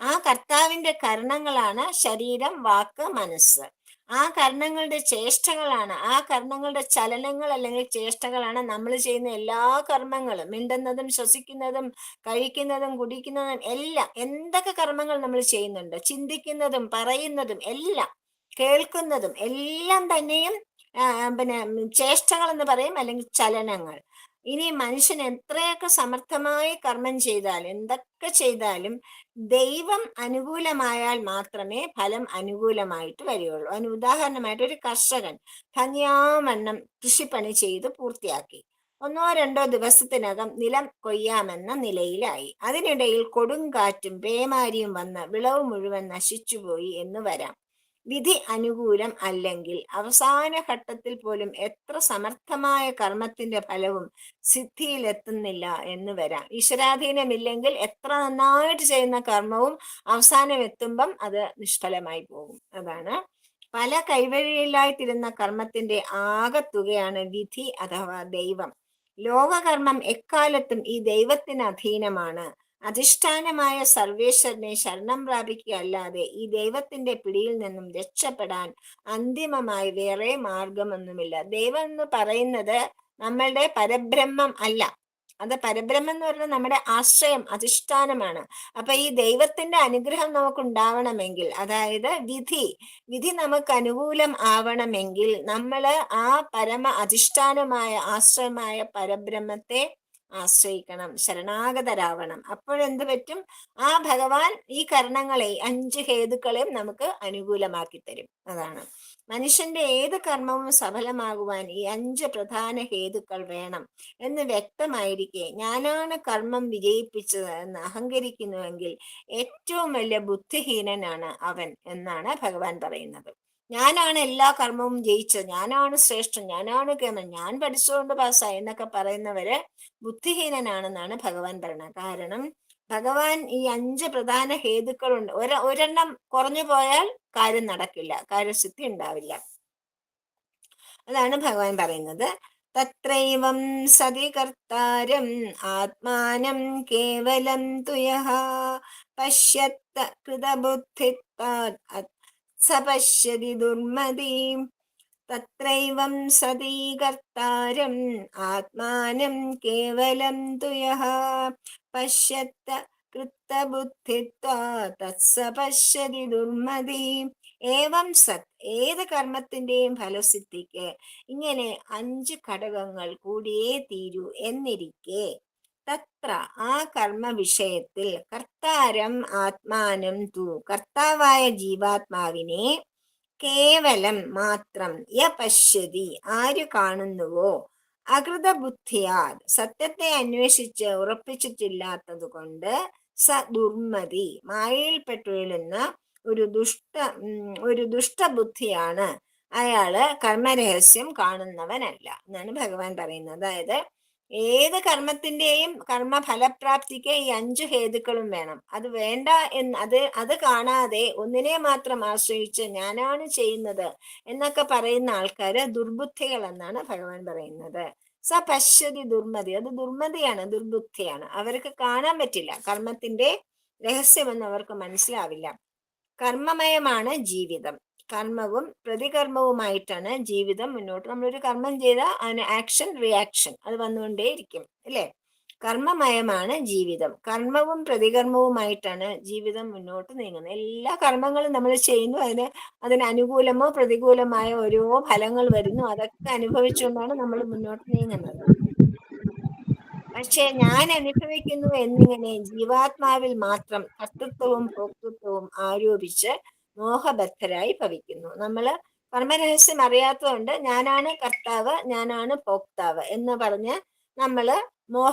S1: ആ കർത്താവിന്റെ കർണങ്ങളാണ് ശരീരം, വാക്ക്, മനസ്സ്. ആ കർണങ്ങളുടെ ചേഷ്ടകളാണ്, ആ കർണങ്ങളുടെ ചലനങ്ങൾ അല്ലെങ്കിൽ ചേഷ്ടകളാണ് നമ്മൾ ചെയ്യുന്ന എല്ലാ കർമ്മങ്ങളും. മിണ്ടുന്നതും ശ്വസിക്കുന്നതും കഴിക്കുന്നതും കുടിക്കുന്നതും എല്ലാം, എന്തൊക്കെ കർമ്മങ്ങൾ നമ്മൾ ചെയ്യുന്നുണ്ട്, ചിന്തിക്കുന്നതും പറയുന്നതും എല്ലാം, കേൾക്കുന്നതും എല്ലാം തന്നെയും പിന്നെ ചേഷ്ടകൾ എന്ന് പറയും, അല്ലെങ്കിൽ ചലനങ്ങൾ. ഇനി മനുഷ്യൻ എത്രയൊക്കെ സമർത്ഥമായി കർമ്മം ചെയ്താലും, എന്തൊക്കെ ചെയ്താലും ദൈവം അനുകൂലമായാൽ മാത്രമേ ഫലം അനുകൂലമായിട്ട് വരികയുള്ളൂ. അതിന് ഉദാഹരണമായിട്ട് ഒരു കർഷകൻ ഭംഗിയാവണ്ണം കൃഷിപ്പണി ചെയ്ത് പൂർത്തിയാക്കി. 1-2 ദിവസത്തിനകം നിലം കൊയ്യാമെന്ന നിലയിലായി. അതിനിടയിൽ കൊടുങ്കാറ്റും പേമാരിയും വന്ന് വിളവ് മുഴുവൻ നശിച്ചുപോയി എന്ന് വരാം. വിധി അനുകൂലം അല്ലെങ്കിൽ അവസാന ഘട്ടത്തിൽ പോലും എത്ര സമർത്ഥമായ കർമ്മത്തിന്റെ ഫലവും സിദ്ധിയിലെത്തുന്നില്ല എന്ന് വരാം. ഈശ്വരാധീനമില്ലെങ്കിൽ എത്ര നന്നായിട്ട് ചെയ്യുന്ന കർമ്മവും അവസാനം എത്തുമ്പം അത് നിഷ്ഫലമായി പോകും. അതാണ് പല കൈവഴിയിലായിട്ടിരുന്ന കർമ്മത്തിന്റെ ആകത്തുകയാണ് വിധി അഥവാ ദൈവം. ലോകകർമ്മം എക്കാലത്തും ഈ ദൈവത്തിന് അധീനമാണ്. അധിഷ്ഠാനമായ സർവേശ്വരനെ ശരണം പ്രാപിക്കുകയല്ലാതെ ഈ ദൈവത്തിന്റെ പിടിയിൽ നിന്നും രക്ഷപ്പെടാൻ അന്തിമമായി വേറെ മാർഗമൊന്നുമില്ല. ദൈവം എന്ന് പറയുന്നത് നമ്മളുടെ പരബ്രഹ്മം അല്ല. അത് പരബ്രഹ്മം എന്ന് പറഞ്ഞാൽ നമ്മുടെ ആശ്രയം, അധിഷ്ഠാനമാണ്. അപ്പൊ ഈ ദൈവത്തിന്റെ അനുഗ്രഹം നമുക്ക് ഉണ്ടാവണമെങ്കിൽ, അതായത് വിധി നമുക്ക് അനുകൂലം ആവണമെങ്കിൽ നമ്മള് ആ പരമ അധിഷ്ഠാനമായ ആശ്രയമായ പരബ്രഹ്മത്തെ ആശ്രയിക്കണം, ശരണാഗതരാവണം. അപ്പോഴെന്ത് പറ്റും? ആ ഭഗവാൻ ഈ കർണങ്ങളെ, 5 ഹേതുക്കളെയും നമുക്ക് അനുകൂലമാക്കി തരും. അതാണ് മനുഷ്യന്റെ ഏത് കർമ്മവും സഫലമാകുവാൻ ഈ 5 പ്രധാന ഹേതുക്കൾ വേണം എന്ന് വ്യക്തമായിരിക്കെ ഞാനാണ് കർമ്മം വിജയിപ്പിച്ചത് എന്ന് അഹങ്കരിക്കുന്നുവെങ്കിൽ ഏറ്റവും വലിയ ബുദ്ധിഹീനനാണ് അവൻ എന്നാണ് ഭഗവാൻ പറയുന്നത്. ഞാനാണ് എല്ലാ കർമ്മവും ജയിച്ചത്, ഞാനാണ് ശ്രേഷ്ഠൻ, ഞാനാണ് കേമൻ, ഞാൻ പഠിച്ചുകൊണ്ട് പാസ്സായി എന്നൊക്കെ പറയുന്നവര് ബുദ്ധിഹീനനാണെന്നാണ് ഭഗവാൻ പറയുന്നത്. കാരണം ഭഗവാൻ ഈ 5 പ്രധാന ഹേതുക്കളുണ്ട്. ഒരെണ്ണം കുറഞ്ഞു പോയാൽ കാര്യം നടക്കില്ല, കാര്യസിദ്ധി ഉണ്ടാവില്ല. അതാണ് ഭഗവാൻ പറയുന്നത്. തത്രൈവം സതി കർത്താരം ആത്മാനം കേവലം തുയഃ പശ്യത്ത കൃതബുദ്ധിത്വാത് സപശ്യതി ദുർമതീം. തത്രൈവം സതി കർത്താരം ആത്മാനം കേവലം തുയഃ പശ്യത്ത കൃതബുദ്ധിത്വാത് തത്സപശ്യതി ദുർമതീം. ഏവം സത്, ഏത് കർമ്മത്തിന്റെയും ഫലസിദ്ധിക്ക് ഇങ്ങനെ 5 ഘടകങ്ങൾ കൂടിയേ തീരൂ എന്നിരിക്കെ തത്ര, ആ കർമ്മ വിഷയത്തിൽ കർത്താരം ആത്മാനം തു, കർത്താവായ ജീവാത്മാവിനെ കേവലം മാത്രം പശ്യതി, ആര് കാണുന്നുവോ, അകൃത ബുദ്ധിയാ, സത്യത്തെ അന്വേഷിച്ച് ഉറപ്പിച്ചിട്ടില്ലാത്തത് കൊണ്ട്, സ ദുർമതി, മായയിൽപ്പെട്ടുഴലുന്ന ഒരു ദുഷ്ടബുദ്ധിയാണ് അയാള്, കർമ്മരഹസ്യം കാണുന്നവനല്ല എന്നാണ് ഭഗവാൻ പറയുന്നത്. അതായത് ഏത് കർമ്മത്തിന്റെയും കർമ്മ ഫലപ്രാപ്തിക്ക് ഈ 5 ഹേതുക്കളും വേണം. അത് വേണ്ട അത് കാണാതെ ഒന്നിനെ മാത്രം ആശ്രയിച്ച് ഞാനാണ് ചെയ്യുന്നത് എന്നൊക്കെ പറയുന്ന ആൾക്കാര് ദുർബുദ്ധികൾ എന്നാണ് ഭഗവാൻ പറയുന്നത്. സ പശ്യതി ദുർമതി, അത് ദുർമതിയാണ്, ദുർബുദ്ധിയാണ്. അവർക്ക് കാണാൻ പറ്റില്ല, കർമ്മത്തിന്റെ രഹസ്യമെന്ന് അവർക്ക് മനസ്സിലാവില്ല. കർമ്മമയമാണ് ജീവിതം. കർമ്മവും പ്രതികർമ്മവുമായിട്ടാണ് ജീവിതം മുന്നോട്ട്. നമ്മളൊരു കർമ്മം ചെയ്താൽ അതിന് ആക്ഷൻ റിയാക്ഷൻ അത് വന്നുകൊണ്ടേയിരിക്കും, അല്ലേ? കർമ്മമയമാണ് ജീവിതം. കർമ്മവും പ്രതികർമ്മവുമായിട്ടാണ് ജീവിതം മുന്നോട്ട് നീങ്ങുന്നത്. എല്ലാ കർമ്മങ്ങളും നമ്മൾ ചെയ്യുന്നു, അതിന് അനുകൂലമോ പ്രതികൂലമായ ഓരോ ഫലങ്ങൾ വരുന്നു. അതൊക്കെ അനുഭവിച്ചുകൊണ്ടാണ് നമ്മൾ മുന്നോട്ട് നീങ്ങുന്നത്. പക്ഷെ ഞാൻ അനുഭവിക്കുന്നു എന്നിങ്ങനെ ജീവാത്മാവിൽ മാത്രം കർത്തൃത്വവും ഭോക്തൃത്വവും ആരോപിച്ച് മോഹബദ്ധരായി ഭവിക്കുന്നു. നമ്മള് കർമ്മരഹസ്യം അറിയാത്തതുകൊണ്ട് ഞാനാണ് കർത്താവ്, ഞാനാണ് ഭോക്താവ് എന്ന് പറഞ്ഞ് നമ്മള്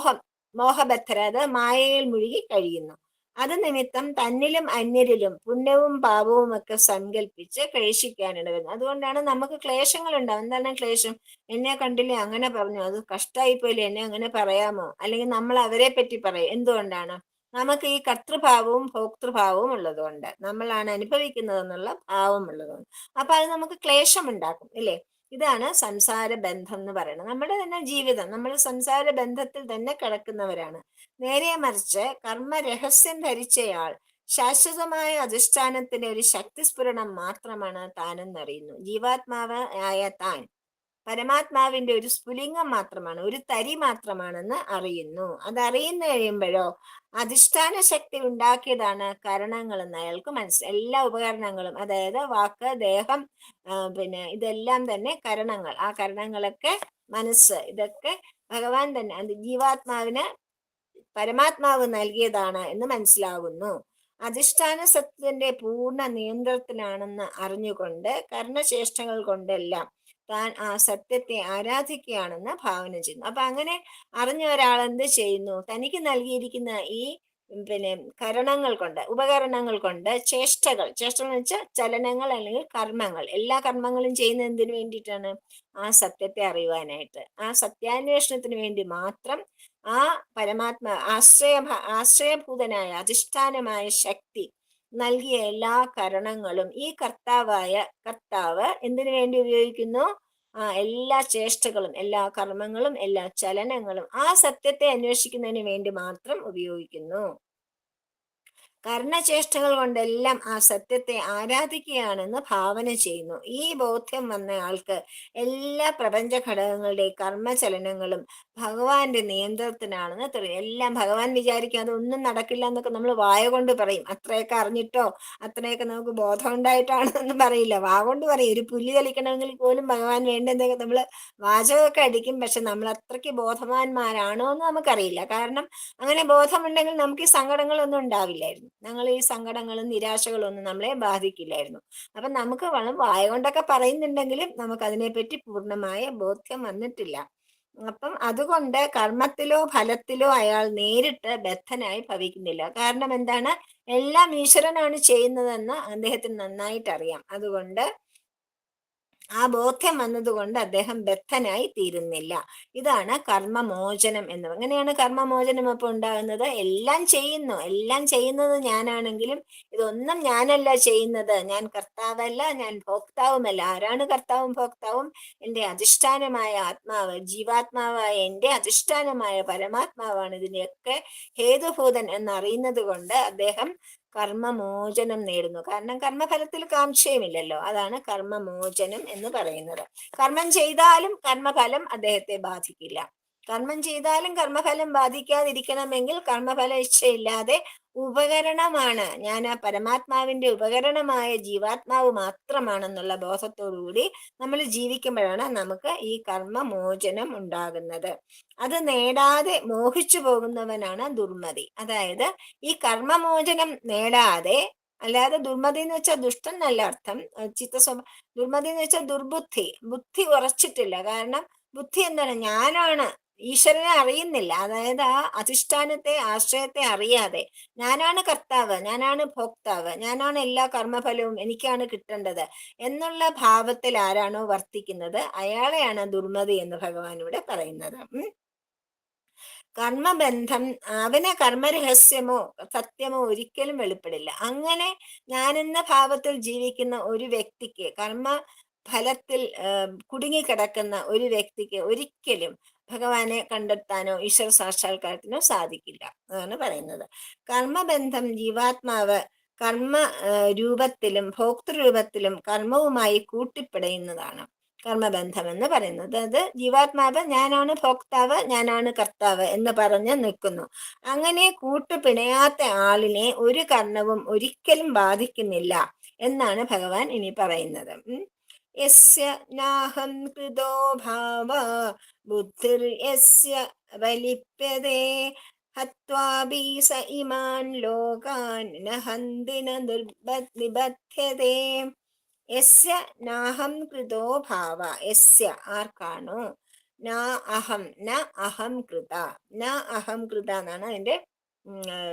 S1: മോഹബദ്ധര, അത് മായയിൽ മുഴുകി കഴിയുന്നു. അത് നിമിത്തം തന്നിലും അന്യരിലും പുണ്യവും പാപവും ഒക്കെ സങ്കല്പിച്ച് ക്ലേശിക്കാനിടവരുന്നു. അതുകൊണ്ടാണ് നമുക്ക് ക്ലേശങ്ങൾ ഉണ്ടാവും. എന്താണ് ക്ലേശം? എന്നെ കണ്ടില്ലേ, അങ്ങനെ പറഞ്ഞു, അത് കഷ്ടായിപ്പോയില്ലേ, എന്നെ അങ്ങനെ പറയാമോ? അല്ലെങ്കിൽ നമ്മൾ അവരെ പറ്റി പറയും. എന്തുകൊണ്ടാണ്? നമുക്ക് ഈ കർത്തൃഭാവവും ഭോക്തൃഭാവവും ഉള്ളതുകൊണ്ട്, നമ്മളാണ് അനുഭവിക്കുന്നത് എന്നുള്ള ഭാവം ഉള്ളതുകൊണ്ട്. അപ്പൊ അത് നമുക്ക് ക്ലേശം ഉണ്ടാക്കും, ഇല്ലേ? ഇതാണ് സംസാര ബന്ധം എന്ന് പറയുന്നത്. നമ്മുടെ തന്നെ ജീവിതം, നമ്മൾ സംസാര ബന്ധത്തിൽ തന്നെ കിടക്കുന്നവരാണ്. നേരെ മറിച്ച് കർമ്മ രഹസ്യം ധരിച്ചയാൾ ശാശ്വതമായ അധിഷ്ഠാനത്തിന്റെ ഒരു ശക്തിസ്ഫുരണം മാത്രമാണ് താനെന്നറിയുന്നു. ജീവാത്മാവ് ആയ താൻ പരമാത്മാവിന്റെ ഒരു സ്ഫുലിംഗം മാത്രമാണ്, ഒരു തരി മാത്രമാണെന്ന് അറിയുന്നു. അതറിയുന്നു കഴിയുമ്പോഴോ അധിഷ്ഠാന ശക്തി ഉണ്ടാക്കിയതാണ് കരണങ്ങളെന്ന് അയാൾക്ക് മനസ്സിലായി. എല്ലാ ഉപകരണങ്ങളും, അതായത് വാക്ക്, ദേഹം, പിന്നെ ഇതെല്ലാം തന്നെ കരണങ്ങൾ. ആ കരണങ്ങളൊക്കെ മനസ്സ്, ഇതൊക്കെ ഭഗവാൻ തന്നെ, അത് ജീവാത്മാവിന് പരമാത്മാവ് നൽകിയതാണ് എന്ന് മനസ്സിലാകുന്നു. അധിഷ്ഠാന സത്യത്തിന്റെ പൂർണ്ണ നിയന്ത്രണത്തിലാണെന്ന് അറിഞ്ഞുകൊണ്ട് കർണചേഷ്ടകൾ കൊണ്ടെല്ലാം താൻ ആ സത്യത്തെ ആരാധിക്കുകയാണെന്ന് ഭാവന ചെയ്യുന്നു. അപ്പൊ അങ്ങനെ അറിഞ്ഞ ഒരാൾ എന്ത് ചെയ്യുന്നു? തനിക്ക് നൽകിയിരിക്കുന്ന ഈ പിന്നെ കരണങ്ങൾ കൊണ്ട്, ഉപകരണങ്ങൾ കൊണ്ട് ചേഷ്ടകൾ എന്ന് വെച്ചാൽ ചലനങ്ങൾ അല്ലെങ്കിൽ കർമ്മങ്ങൾ, എല്ലാ കർമ്മങ്ങളും ചെയ്യുന്ന എന്തിനു വേണ്ടിയിട്ടാണ്? ആ സത്യത്തെ അറിയുവാനായിട്ട്, ആ സത്യാന്വേഷണത്തിന് വേണ്ടി മാത്രം ആ ആശ്രയഭൂതനായ അധിഷ്ഠാനമായ ശക്തി നൽകിയ എല്ലാ കരണങ്ങളും ഈ കർത്താവ് എന്തിനു വേണ്ടി ഉപയോഗിക്കുന്നു? എല്ലാ ചേഷ്ടകളും, എല്ലാ കർമ്മങ്ങളും, എല്ലാ ചലനങ്ങളും ആ സത്യത്തെ അന്വേഷിക്കുന്നതിന് വേണ്ടി മാത്രം ഉപയോഗിക്കുന്നു. കർണചേഷ്ടകൾ കൊണ്ടെല്ലാം ആ സത്യത്തെ ആരാധിക്കുകയാണെന്ന് ഭാവന ചെയ്യുന്നു. ഈ ബോധ്യം വന്ന ആൾക്ക് എല്ലാ പ്രപഞ്ച ഘടകങ്ങളുടെ കർമ്മചലനങ്ങളും ഭഗവാന്റെ നിയന്ത്രണത്തിനാണെന്ന് തെളിയും. എല്ലാം ഭഗവാൻ വിചാരിക്കാതെ ഒന്നും നടക്കില്ല എന്നൊക്കെ നമ്മൾ വായ കൊണ്ട് പറയും. അത്രയൊക്കെ അറിഞ്ഞിട്ടോ അത്രയൊക്കെ നമുക്ക് ബോധം ഉണ്ടായിട്ടാണെന്ന് പറയില്ല, വാ കൊണ്ട് പറയും. ഒരു പുല്ല് കളിക്കണമെങ്കിൽ പോലും ഭഗവാൻ വേണ്ടെന്നൊക്കെ നമ്മൾ വാചകമൊക്കെ അടിക്കും. പക്ഷെ നമ്മൾ അത്രയ്ക്ക് ബോധവാന്മാരാണോ എന്ന് നമുക്കറിയില്ല. കാരണം അങ്ങനെ ബോധമുണ്ടെങ്കിൽ നമുക്ക് ഈ സങ്കടങ്ങളൊന്നും ഉണ്ടാവില്ലായിരുന്നു. ഞങ്ങൾ ഈ സങ്കടങ്ങളും നിരാശകളും ഒന്നും നമ്മളെ ബാധിക്കില്ലായിരുന്നു. അപ്പൊ നമുക്ക് വായ കൊണ്ടൊക്കെ പറയുന്നുണ്ടെങ്കിലും നമുക്ക് അതിനെപ്പറ്റി പൂർണ്ണമായ ബോധ്യം വന്നിട്ടില്ല. അപ്പം അതുകൊണ്ട് കർമ്മത്തിലോ ഫലത്തിലോ അയാൾ നേരിട്ട് ബദ്ധനായി ഭവിക്കുന്നില്ല. കാരണം എന്താണ്? എല്ലാം ഈശ്വരനാണ് ചെയ്യുന്നതെന്ന് അദ്ദേഹത്തിന് നന്നായിട്ട് അറിയാം. അതുകൊണ്ട് ആ ബോധ്യം വന്നതുകൊണ്ട് അദ്ദേഹം ബദ്ധനായി തീരുന്നില്ല. ഇതാണ് കർമ്മമോചനം എന്ന്. എങ്ങനെയാണ് കർമ്മമോചനം അപ്പൊ ഉണ്ടാകുന്നത്? എല്ലാം ചെയ്യുന്നത് ഞാനാണെങ്കിലും ഇതൊന്നും ഞാനല്ല ചെയ്യുന്നത്. ഞാൻ കർത്താവല്ല, ഞാൻ ഭോക്താവുമല്ല. ആരാണ് കർത്താവും ഭോക്താവും? എൻ്റെ അധിഷ്ഠാനമായ ആത്മാവ്, ജീവാത്മാവായ എൻ്റെ അധിഷ്ഠാനമായ പരമാത്മാവാണ് ഇതിനെയൊക്കെ ഹേതുഭൂതൻ എന്നറിയുന്നത് കൊണ്ട് അദ്ദേഹം കർമ്മമോചനം നേടുന്നു. കാരണം കർമ്മഫലത്തിൽ കാംക്ഷയമില്ലല്ലോ. അതാണ് കർമ്മമോചനം എന്ന് പറയുന്നത്. കർമ്മം ചെയ്താലും കർമ്മഫലം അദ്ദേഹത്തെ ബാധിക്കില്ല. കർമ്മം ചെയ്താലും കർമ്മഫലം ബാധിക്കാതിരിക്കണമെങ്കിൽ കർമ്മഫല ഇച്ഛയില്ലാതെ ഉപകരണമാണ് ഞാൻ, ആ പരമാത്മാവിന്റെ ഉപകരണമായ ജീവാത്മാവ് മാത്രമാണെന്നുള്ള ബോധത്തോടുകൂടി നമ്മൾ ജീവിക്കുമ്പോഴാണ് നമുക്ക് ഈ കർമ്മമോചനം ഉണ്ടാകുന്നത്. അത് നേടാതെ മോഹിച്ചു പോകുന്നവനാണ് ദുർമതി. അതായത് ഈ കർമ്മമോചനം നേടാതെ, അല്ലാതെ ദുർമതി എന്ന് വെച്ചാൽ ദുഷ്ടൻ എന്നല്ല അർത്ഥം, ദുർമതി എന്ന് വെച്ചാൽ ദുർബുദ്ധി, ബുദ്ധി ഉറച്ചിട്ടില്ല. കാരണം ബുദ്ധി എന്താണ്? ഞാനാണ്, ഈശ്വരനെ അറിയുന്നില്ല. അതായത് ആ അധിഷ്ഠാനത്തെ, ആശ്രയത്തെ അറിയാതെ ഞാനാണ് കർത്താവ്, ഞാനാണ് ഭോക്താവ്, ഞാനാണ് എല്ലാ കർമ്മഫലവും എനിക്കാണ് കിട്ടേണ്ടത് എന്നുള്ള ഭാവത്തിൽ ആരാണോ വർത്തിക്കുന്നത് അയാളെയാണ് ദുർമതി എന്ന് ഭഗവാൻ ഇവിടെ പറയുന്നത്. കർമ്മബന്ധം അവന് കർമ്മരഹസ്യമോ സത്യമോ ഒരിക്കലും വെളിപ്പെടില്ല. അങ്ങനെ ഞാനെന്ന ഭാവത്തിൽ ജീവിക്കുന്ന ഒരു വ്യക്തിക്ക്, കർമ്മ ഫലത്തിൽ കുടുങ്ങിക്കിടക്കുന്ന ഒരു വ്യക്തിക്ക് ഒരിക്കലും ഭഗവാനെ കണ്ടെത്താനോ ഈശ്വര സാക്ഷാത്കാരത്തിനോ സാധിക്കില്ല. അതാണ് പറയുന്നത്. കർമ്മബന്ധം ജീവാത്മാവ് കർമ്മ രൂപത്തിലും ഭോക്തൃരൂപത്തിലും കർമ്മവുമായി കൂട്ടിപ്പിടയുന്നതാണ് കർമ്മബന്ധം എന്ന് പറയുന്നത്. അത് ജീവാത്മാവ് ഞാനാണ് ഭോക്താവ്, ഞാനാണ് കർത്താവ് എന്ന് പറഞ്ഞ് നിൽക്കുന്നു. അങ്ങനെ കൂട്ടുപിണയാത്ത ആളിനെ ഒരു കർണവും ഒരിക്കലും ബാധിക്കുന്നില്ല എന്നാണ് ഭഗവാൻ ഇനി പറയുന്നത്. യസ്യ നാഹം കൃതോ ഭാവ ബുദ്ധിർ യസ്യ വലിപ്യതേ ഹത്വാപി സ ഇമാൻ ലോകാൻ ന ഹന്തി ന നിബധ്യതേ. യസ്യ നാഹം കൃതോ ഭാവ, യസ്യ ആർക്കാണോ, നാ അഹം ന അഹം കൃത, ന അഹം കൃത എന്നാണ് അതിന്റെ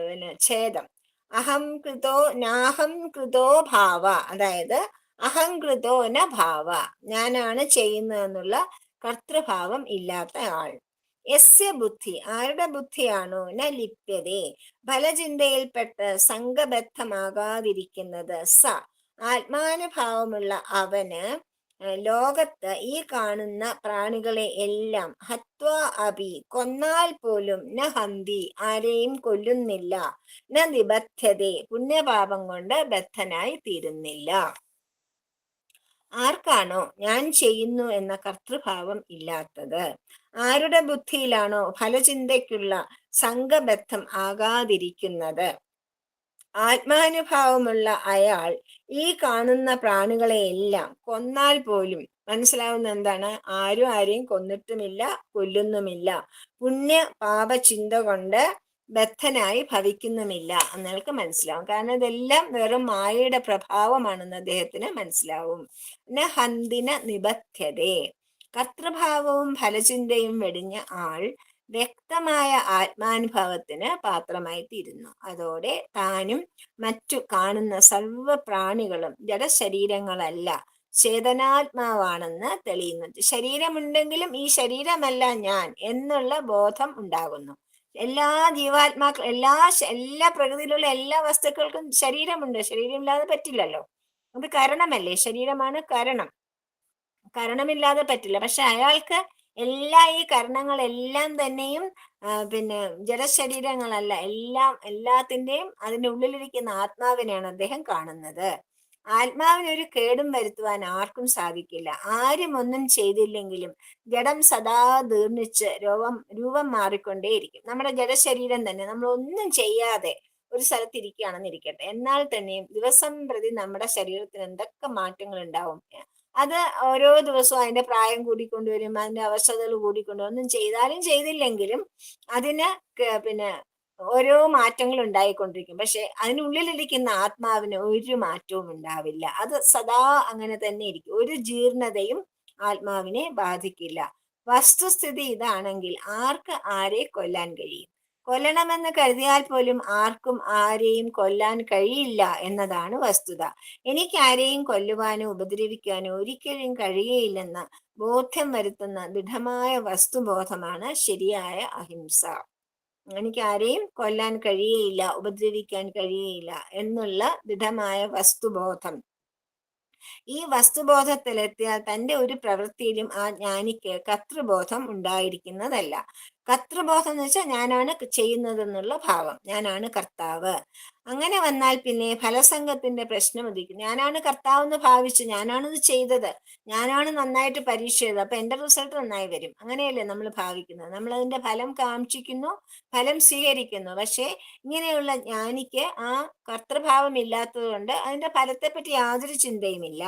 S1: പിന്നെ ഛേദം. അഹം കൃതോ നാഹം കൃതോ ഭാവ, അതായത് അഹംകൃതോ ന ഭാവ, ഞാനാണ് ചെയ്യുന്നതെന്നുള്ള കർത്തൃഭാവം ഇല്ലാത്ത ആൾ. യസ്യ ബുദ്ധി, ആരുടെ ബുദ്ധിയാണോ, ന ലിപ്യതേ, ഫലചിന്തയിൽപ്പെട്ട് സംഘബദ്ധമാകാതിരിക്കുന്നത്, സ ആത്മാനുഭാവമുള്ള അവന് ലോകത്ത് ഈ കാണുന്ന പ്രാണികളെ എല്ലാം ഹത്വാ അഭി കൊന്നാൽ പോലും ന ഹന്തി ആരെയും കൊല്ലുന്നില്ല, ന നിബദ്ധതേ പുണ്യപാപം കൊണ്ട് ബദ്ധനായി തീരുന്നില്ല. ആർക്കാണോ ഞാൻ ചെയ്യുന്നു എന്ന കർത്തൃഭാവം ഇല്ലാത്തത്, ആരുടെ ബുദ്ധിയിലാണോ ഫലചിന്തയ്ക്കുള്ള സംഘബദ്ധം ആകാതിരിക്കുന്നത്, ആത്മാനുഭാവമുള്ള അയാൾ ഈ കാണുന്ന പ്രാണികളെയെല്ലാം കൊന്നാൽ പോലും, മനസ്സിലാവുന്ന എന്താണ്, ആരും ആരെയും കൊന്നിട്ടുമില്ല കൊല്ലുന്നുമില്ല, പുണ്യ പാപ ചിന്ത കൊണ്ട് ബദ്ധനായി ഭവിക്കുന്നുമില്ല എന്നയാൾക്ക് മനസ്സിലാവും. കാരണം ഇതെല്ലാം വെറും മായയുടെ പ്രഭാവമാണെന്ന് അദ്ദേഹത്തിന് മനസ്സിലാവും. ന ഹന്തിന നിബധ്യതേ, കർത്തൃഭാവവും ഫലചിന്തയും വെടിഞ്ഞ ആൾ വ്യക്തമായ ആത്മാനുഭവത്തിന് പാത്രമായി തീരുന്നു. അതോടെ താനും മറ്റു കാണുന്ന സർവ പ്രാണികളും ജഡശരീരങ്ങളല്ല, ചേതനാത്മാവാണെന്ന് തെളിയുന്നു. ശരീരമുണ്ടെങ്കിലും ഈ ശരീരമല്ല ഞാൻ എന്നുള്ള ബോധം ഉണ്ടാകുന്നു. എല്ലാ ജീവാത്മാക്കൾ, എല്ലാ പ്രകൃതിയിലുള്ള എല്ലാ വസ്തുക്കൾക്കും ശരീരമുണ്ട്. ശരീരമില്ലാതെ പറ്റില്ലല്ലോ. അത് കരണമല്ലേ, ശരീരമാണ് കരണം, കരണമില്ലാതെ പറ്റില്ല. പക്ഷെ അയാൾക്ക് ഈ കരണങ്ങളെല്ലാം തന്നെയും പിന്നെ ജഡശരീരങ്ങളല്ല, എല്ലാത്തിൻ്റെയും അതിൻ്റെ ഉള്ളിലിരിക്കുന്ന ആത്മാവിനെയാണ് അദ്ദേഹം കാണുന്നത്. ആത്മാവിനൊരു കേടും വരുത്തുവാൻ ആർക്കും സാധിക്കില്ല. ആരും ഒന്നും ചെയ്തില്ലെങ്കിലും ജഡം സദാ ദീർണിച്ച് രൂപം മാറിക്കൊണ്ടേയിരിക്കും. നമ്മുടെ ജഡശരീരം തന്നെ നമ്മൾ ഒന്നും ചെയ്യാതെ ഒരു സ്ഥലത്ത് ഇരിക്കുകയാണെന്നിരിക്കട്ടെ, എന്നാൽ തന്നെയും ദിവസം പ്രതി നമ്മുടെ ശരീരത്തിന് എന്തൊക്കെ മാറ്റങ്ങൾ ഉണ്ടാവും. അത് ഓരോ ദിവസവും അതിന്റെ പ്രായം കൂടിക്കൊണ്ടുവരും, അതിന്റെ അവസ്ഥകൾ കൂടിക്കൊണ്ടുവരും. ഒന്നും ചെയ്താലും ചെയ്തില്ലെങ്കിലും അതിന് പിന്നെ ഓരോ മാറ്റങ്ങൾ ഉണ്ടായിക്കൊണ്ടിരിക്കും. പക്ഷെ അതിനുള്ളിലിരിക്കുന്ന ആത്മാവിന് ഒരു മാറ്റവും ഉണ്ടാവില്ല. അത് സദാ അങ്ങനെ തന്നെ ഇരിക്കും. ഒരു ജീർണതയും ആത്മാവിനെ ബാധിക്കില്ല. വസ്തുസ്ഥിതി ഇതാണെങ്കിൽ ആർക്ക് ആരെ കൊല്ലാൻ കഴിയും? കൊല്ലണമെന്ന് കരുതിയാൽ പോലും ആർക്കും ആരെയും കൊല്ലാൻ കഴിയില്ല എന്നതാണ് വസ്തുത. എനിക്ക് ആരെയും കൊല്ലുവാനോ ഉപദ്രവിക്കാനോ ഒരിക്കലും കഴിയുകയില്ലെന്ന ബോധ്യം വരുത്തുന്ന ദൃഢമായ വസ്തുബോധമാണ് ശരിയായ അഹിംസ. എനിക്ക് ആരെയും കൊല്ലാൻ കഴിയുകയില്ല, ഉപദ്രവിക്കാൻ കഴിയുകയില്ല എന്നുള്ള ദൃഢമായ വസ്തുബോധം. ഈ വസ്തുബോധത്തിലെത്തിയാൽ തൻ്റെ ഒരു പ്രവൃത്തിയിലും ആ ജ്ഞാനിക്ക് കർത്തൃബോധം ഉണ്ടായിരിക്കുന്നതല്ല. കർത്തൃബോധം എന്ന് വെച്ചാൽ ഞാനാണ് ചെയ്യുന്നതെന്നുള്ള ഭാവം, ഞാനാണ് കർത്താവ്. അങ്ങനെ വന്നാൽ പിന്നെ ഫലസംഘത്തിന്റെ പ്രശ്നം ഉദിക്കും. ഞാനാണ് കർത്താവ് എന്ന് ഭാവിച്ചു, ഞാനാണിത് ചെയ്തത്, ഞാനാണ് നന്നായിട്ട് പരീക്ഷ ചെയ്തത്, അപ്പൊ എന്റെ റിസൾട്ട് നന്നായി വരും, അങ്ങനെയല്ലേ നമ്മൾ ഭാവിക്കുന്നത്. നമ്മൾ അതിന്റെ ഫലം കാക്ഷിക്കുന്നു, ഫലം സ്വീകരിക്കുന്നു. പക്ഷെ ഇങ്ങനെയുള്ള ജ്ഞാനിക്ക് ആ കർത്തൃഭാവം ഇല്ലാത്തത് കൊണ്ട് അതിന്റെ ഫലത്തെപ്പറ്റി യാതൊരു ചിന്തയുമില്ല.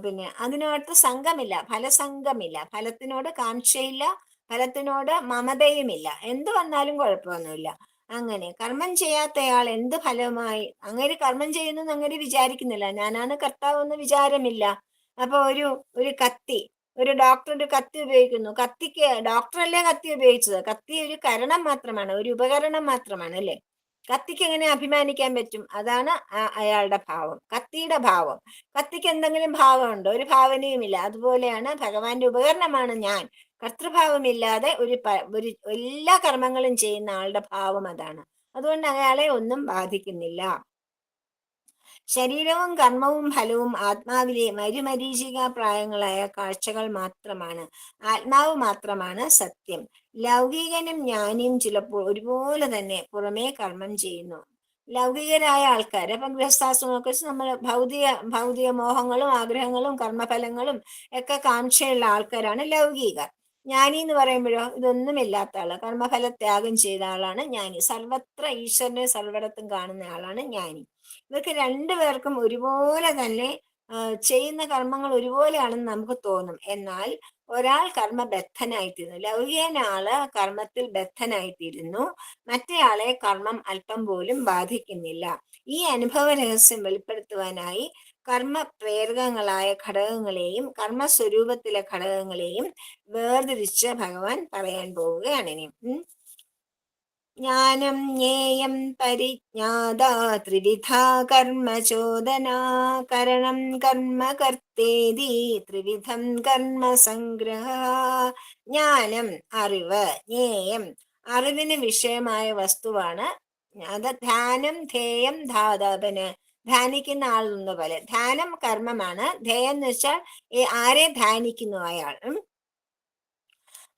S1: പിന്നെ അതിനകത്ത് സംഘമില്ല, ഫലസംഘമില്ല, ഫലത്തിനോട് കാംക്ഷയില്ല, ഫലത്തിനോട് മമതയുമില്ല. എന്ത് വന്നാലും കുഴപ്പമൊന്നുമില്ല. അങ്ങനെ കർമ്മം ചെയ്യാത്തയാൾ എന്ത് ഫലമായി, അങ്ങനെ കർമ്മം ചെയ്യുന്നു അങ്ങനെ വിചാരിക്കുന്നില്ല, ഞാനാണ് കർത്താവ് എന്ന് വിചാരമില്ല. അപ്പൊ ഒരു കത്തി, ഒരു ഡോക്ടർ ഒരു കത്തി ഉപയോഗിക്കുന്നു, കത്തിക്ക് ഡോക്ടറല്ലേ കത്തി ഉപയോഗിച്ചത്, കത്തി ഒരു കരണം മാത്രമാണ്, ഒരു ഉപകരണം മാത്രമാണ് അല്ലേ. കത്തിക്ക് എങ്ങനെ അഭിമാനിക്കാൻ പറ്റും? അതാണ് അയാളുടെ ഭാവം, കത്തിയുടെ ഭാവം. കത്തിക്ക് എന്തെങ്കിലും ഭാവമുണ്ടോ? ഒരു ഭാവനയുമില്ല. അതുപോലെയാണ് ഭഗവാന്റെ ഉപകരണമാണ് ഞാൻ. കർത്തൃഭാവമില്ലാതെ ഒരു എല്ലാ കർമ്മങ്ങളും ചെയ്യുന്ന ആളുടെ ഭാവം അതാണ്. അതുകൊണ്ട് അയാളെ ഒന്നും ബാധിക്കുന്നില്ല. ശരീരവും കർമ്മവും ഫലവും ആത്മാവിലെ മരുമരീചിക പ്രായങ്ങളായ കാഴ്ചകൾ മാത്രമാണ്. ആത്മാവ് മാത്രമാണ് സത്യം. ലൗകികനും ജ്ഞാനിയും ചിലപ്പോൾ ഒരുപോലെ തന്നെ പുറമേ കർമ്മം ചെയ്യുന്നു. ലൗകികരായ ആൾക്കാർ, അപ്പം ഗൃഹസ്ഥാശ്രമമൊക്കെ നമ്മൾ ഭൗതിക മോഹങ്ങളും ആഗ്രഹങ്ങളും കർമ്മഫലങ്ങളും ഒക്കെ കാംക്ഷയുള്ള ആൾക്കാരാണ് ലൗകികർ. ജ്ഞാനി എന്ന് പറയുമ്പോഴോ ഇതൊന്നുമില്ലാത്ത ആള്, കർമ്മഫല ത്യാഗം ചെയ്ത ആളാണ് ജ്ഞാനി. സർവത്ര ഈശ്വരനെ സർവടത്തും കാണുന്ന ആളാണ് ജ്ഞാനി. ഇവർക്ക് രണ്ടുപേർക്കും ഒരുപോലെ തന്നെ ചെയ്യുന്ന കർമ്മങ്ങൾ ഒരുപോലെയാണെന്ന് നമുക്ക് തോന്നും. എന്നാൽ ഒരാൾ കർമ്മബദ്ധനായിത്തീരുന്നു, ലൗകികനാള് കർമ്മത്തിൽ ബദ്ധനായിത്തീരുന്നു, മറ്റേയാളെ കർമ്മം അല്പം പോലും ബാധിക്കുന്നില്ല. ഈ അനുഭവ രഹസ്യം വെളിപ്പെടുത്തുവാനായി കർമ്മ പ്രേരകങ്ങളായ ഘടകങ്ങളെയും കർമ്മസ്വരൂപത്തിലെ ഘടകങ്ങളെയും വേർതിരിച്ച് ഭഗവാൻ പറയാൻ പോവുകയാണ് ഇനി. ജ്ഞാനം ജ്ഞേയം പരിജ്ഞാത ത്രിവിധാ കർമ്മചോദനാ കരണം കർമ്മ കർത്തേതി ത്രിവിധം കർമ്മ സംഗ്രഹ. ജ്ഞാനം അറിവ്, ജ്ഞേയം അറിവിന് വിഷയമായ വസ്തുവാണ്. അത് ധ്യാനം ധേയം ധാതാപന് ധ്യാനിക്കുന്ന ആളെന്ന പോലെ. ധ്യാനം കർമ്മമാണ്, ധേയം എന്ന് വെച്ചാൽ ആരെ ധ്യാനിക്കുന്നു അയാൾ.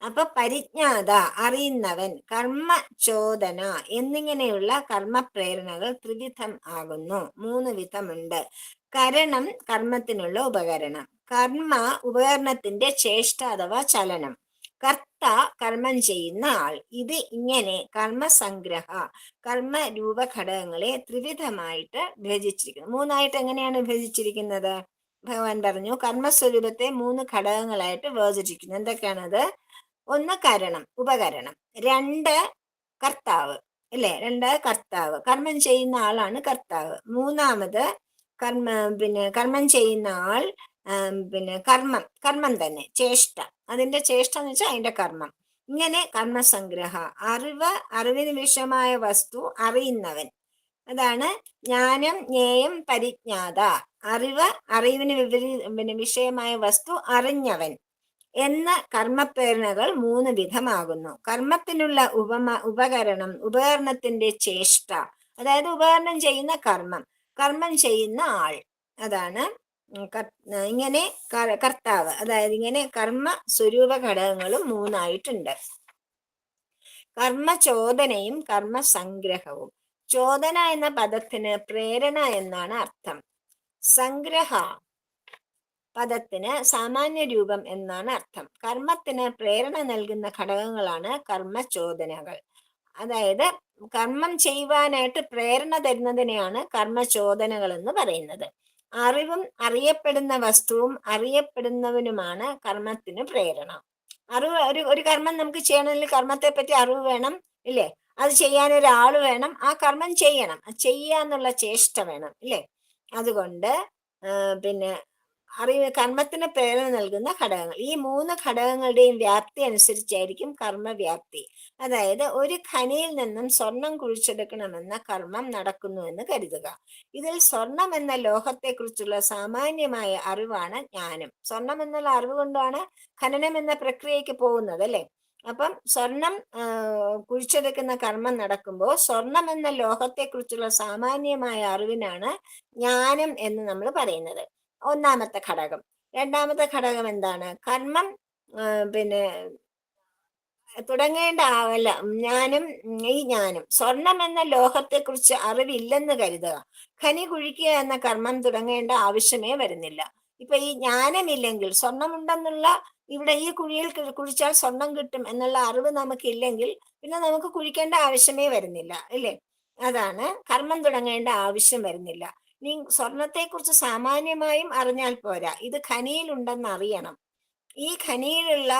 S1: അപ്പൊ പരിജ്ഞാത അറിയുന്നവൻ, കർമ്മ ചോദന എന്നിങ്ങനെയുള്ള കർമ്മ പ്രേരണകൾ ത്രിവിധം ആകുന്നു, 3 വിധമുണ്ട്. കരണം കർമ്മത്തിനുള്ള ഉപകരണം, കർമ്മ ഉപകരണത്തിന്റെ ചേഷ്ട അഥവാ ചലനം, കർത്ത കർമ്മം ചെയ്യുന്ന ആൾ. ഇത് ഇങ്ങനെ കർമ്മസംഗ്രഹ കർമ്മ രൂപഘടകങ്ങളെ ത്രിവിധമായിട്ട് വിഭജിച്ചിരിക്കുന്നു. 3ആയിട്ട് എങ്ങനെയാണ് വിഭജിച്ചിരിക്കുന്നത്? ഭഗവാൻ പറഞ്ഞു കർമ്മസ്വരൂപത്തെ 3 ഘടകങ്ങളായിട്ട് വേർതിരിക്കുന്നു. എന്തൊക്കെയാണത്? 1 കരണം ഉപകരണം, 2 കർത്താവ് അല്ലെ, 2 കർത്താവ് കർമ്മം ചെയ്യുന്ന ആളാണ് കർത്താവ്. 3ആമത് കർമ്മം ചെയ്യുന്ന ആൾ കർമ്മം തന്നെ ചേഷ്ട, അതിന്റെ ചേഷ്ട എന്ന് വെച്ചാൽ അതിന്റെ കർമ്മം. ഇങ്ങനെ കർമ്മസംഗ്രഹ അറിവിന് വിഷയമായ വസ്തു അറിയുന്നവൻ, അതാണ് ജ്ഞാനം ജ്ഞേയം പരിജ്ഞാത. അറിവിന് വിഷയമായ വസ്തു അറിഞ്ഞവൻ എന്ന കർമ്മപ്രേരണകൾ 3 വിധമാകുന്നു. കർമ്മത്തിനുള്ള ഉപകരണത്തിന്റെ ചേഷ്ട, അതായത് ഉപകരണം ചെയ്യുന്ന കർമ്മം ചെയ്യുന്ന ആൾ, അതാണ് ഇങ്ങനെ കർത്താവ്. അതായത് ഇങ്ങനെ കർമ്മ സ്വരൂപ ഘടകങ്ങളും 3ആയിട്ടുണ്ട്. കർമ്മചോദനയും കർമ്മസംഗ്രഹവും. ചോദന എന്ന പദത്തിന് പ്രേരണ എന്നാണ് അർത്ഥം. സംഗ്രഹ പദത്തിന് സാമാന്യ രൂപം എന്നാണ് അർത്ഥം. കർമ്മത്തിന് പ്രേരണ നൽകുന്ന ഘടകങ്ങളാണ് കർമ്മചോദനകൾ. അതായത് കർമ്മം ചെയ്യുവാനായിട്ട് പ്രേരണ തരുന്നതിനെയാണ് കർമ്മചോദനകൾ എന്ന് പറയുന്നത്. അറിവും അറിയപ്പെടുന്ന വസ്തുവും അറിയപ്പെടുന്നവനുമാണ് കർമ്മത്തിന് പ്രേരണ. ഒരു കർമ്മം നമുക്ക് ചെയ്യണമെങ്കിൽ കർമ്മത്തെ പറ്റി അറിവ് വേണം, ഇല്ലേ? അത് ചെയ്യാൻ ഒരാൾ വേണം, ആ കർമ്മം ചെയ്യണം, ചെയ്യാന്നുള്ള ചേഷ്ട വേണം, ഇല്ലേ? അതുകൊണ്ട് കർമ്മത്തിന് പ്രേരണ നൽകുന്ന ഘടകങ്ങൾ, ഈ 3 ഘടകങ്ങളുടെയും വ്യാപ്തി അനുസരിച്ചായിരിക്കും കർമ്മവ്യാപ്തി. അതായത് ഒരു ഖനിയിൽ നിന്നും സ്വർണം കുഴിച്ചെടുക്കണമെന്ന കർമ്മം നടക്കുന്നു എന്ന് കരുതുക. ഇതിൽ സ്വർണം എന്ന ലോഹത്തെക്കുറിച്ചുള്ള സാമാന്യമായ അറിവാണ് ജ്ഞാനം. സ്വർണം എന്നുള്ള അറിവ് കൊണ്ടാണ് ഖനനം എന്ന പ്രക്രിയക്ക് പോകുന്നത്, അല്ലെ? അപ്പം സ്വർണം കുഴിച്ചെടുക്കുന്ന കർമ്മം നടക്കുമ്പോൾ സ്വർണം എന്ന ലോഹത്തെക്കുറിച്ചുള്ള സാമാന്യമായ അറിവിനാണ് ജ്ഞാനം എന്ന് നമ്മൾ പറയുന്നത്. 1-ാമത്തെ ഘടകം. 2-ാമത്തെ ഘടകം എന്താണ്? കർമ്മം തുടങ്ങേണ്ട ജ്ഞാനം. സ്വർണം എന്ന ലോഹത്തെക്കുറിച്ച് അറിവില്ലെന്ന് കരുതുക. ഖനി കുഴിക്കുക എന്ന കർമ്മം തുടങ്ങേണ്ട ആവശ്യമേ വരുന്നില്ല. ഇപ്പൊ ഈ ജ്ഞാനമില്ലെങ്കിൽ, സ്വർണമുണ്ടെന്നുള്ള ഇവിടെ ഈ കുഴിയിൽ കുഴിച്ചാൽ സ്വർണം കിട്ടും എന്നുള്ള അറിവ് നമുക്കില്ലെങ്കിൽ പിന്നെ നമുക്ക് കുഴിക്കേണ്ട ആവശ്യമേ വരുന്നില്ല, അല്ലേ? അതാണ് കർമ്മം തുടങ്ങേണ്ട ആവശ്യം വരുന്നില്ല. നീ സ്വർണത്തെക്കുറിച്ച് സാമാന്യമായും അറിഞ്ഞാൽ പോരാ, ഇത് ഖനിയിലുണ്ടെന്ന് അറിയണം. ഈ ഖനിയിലുള്ള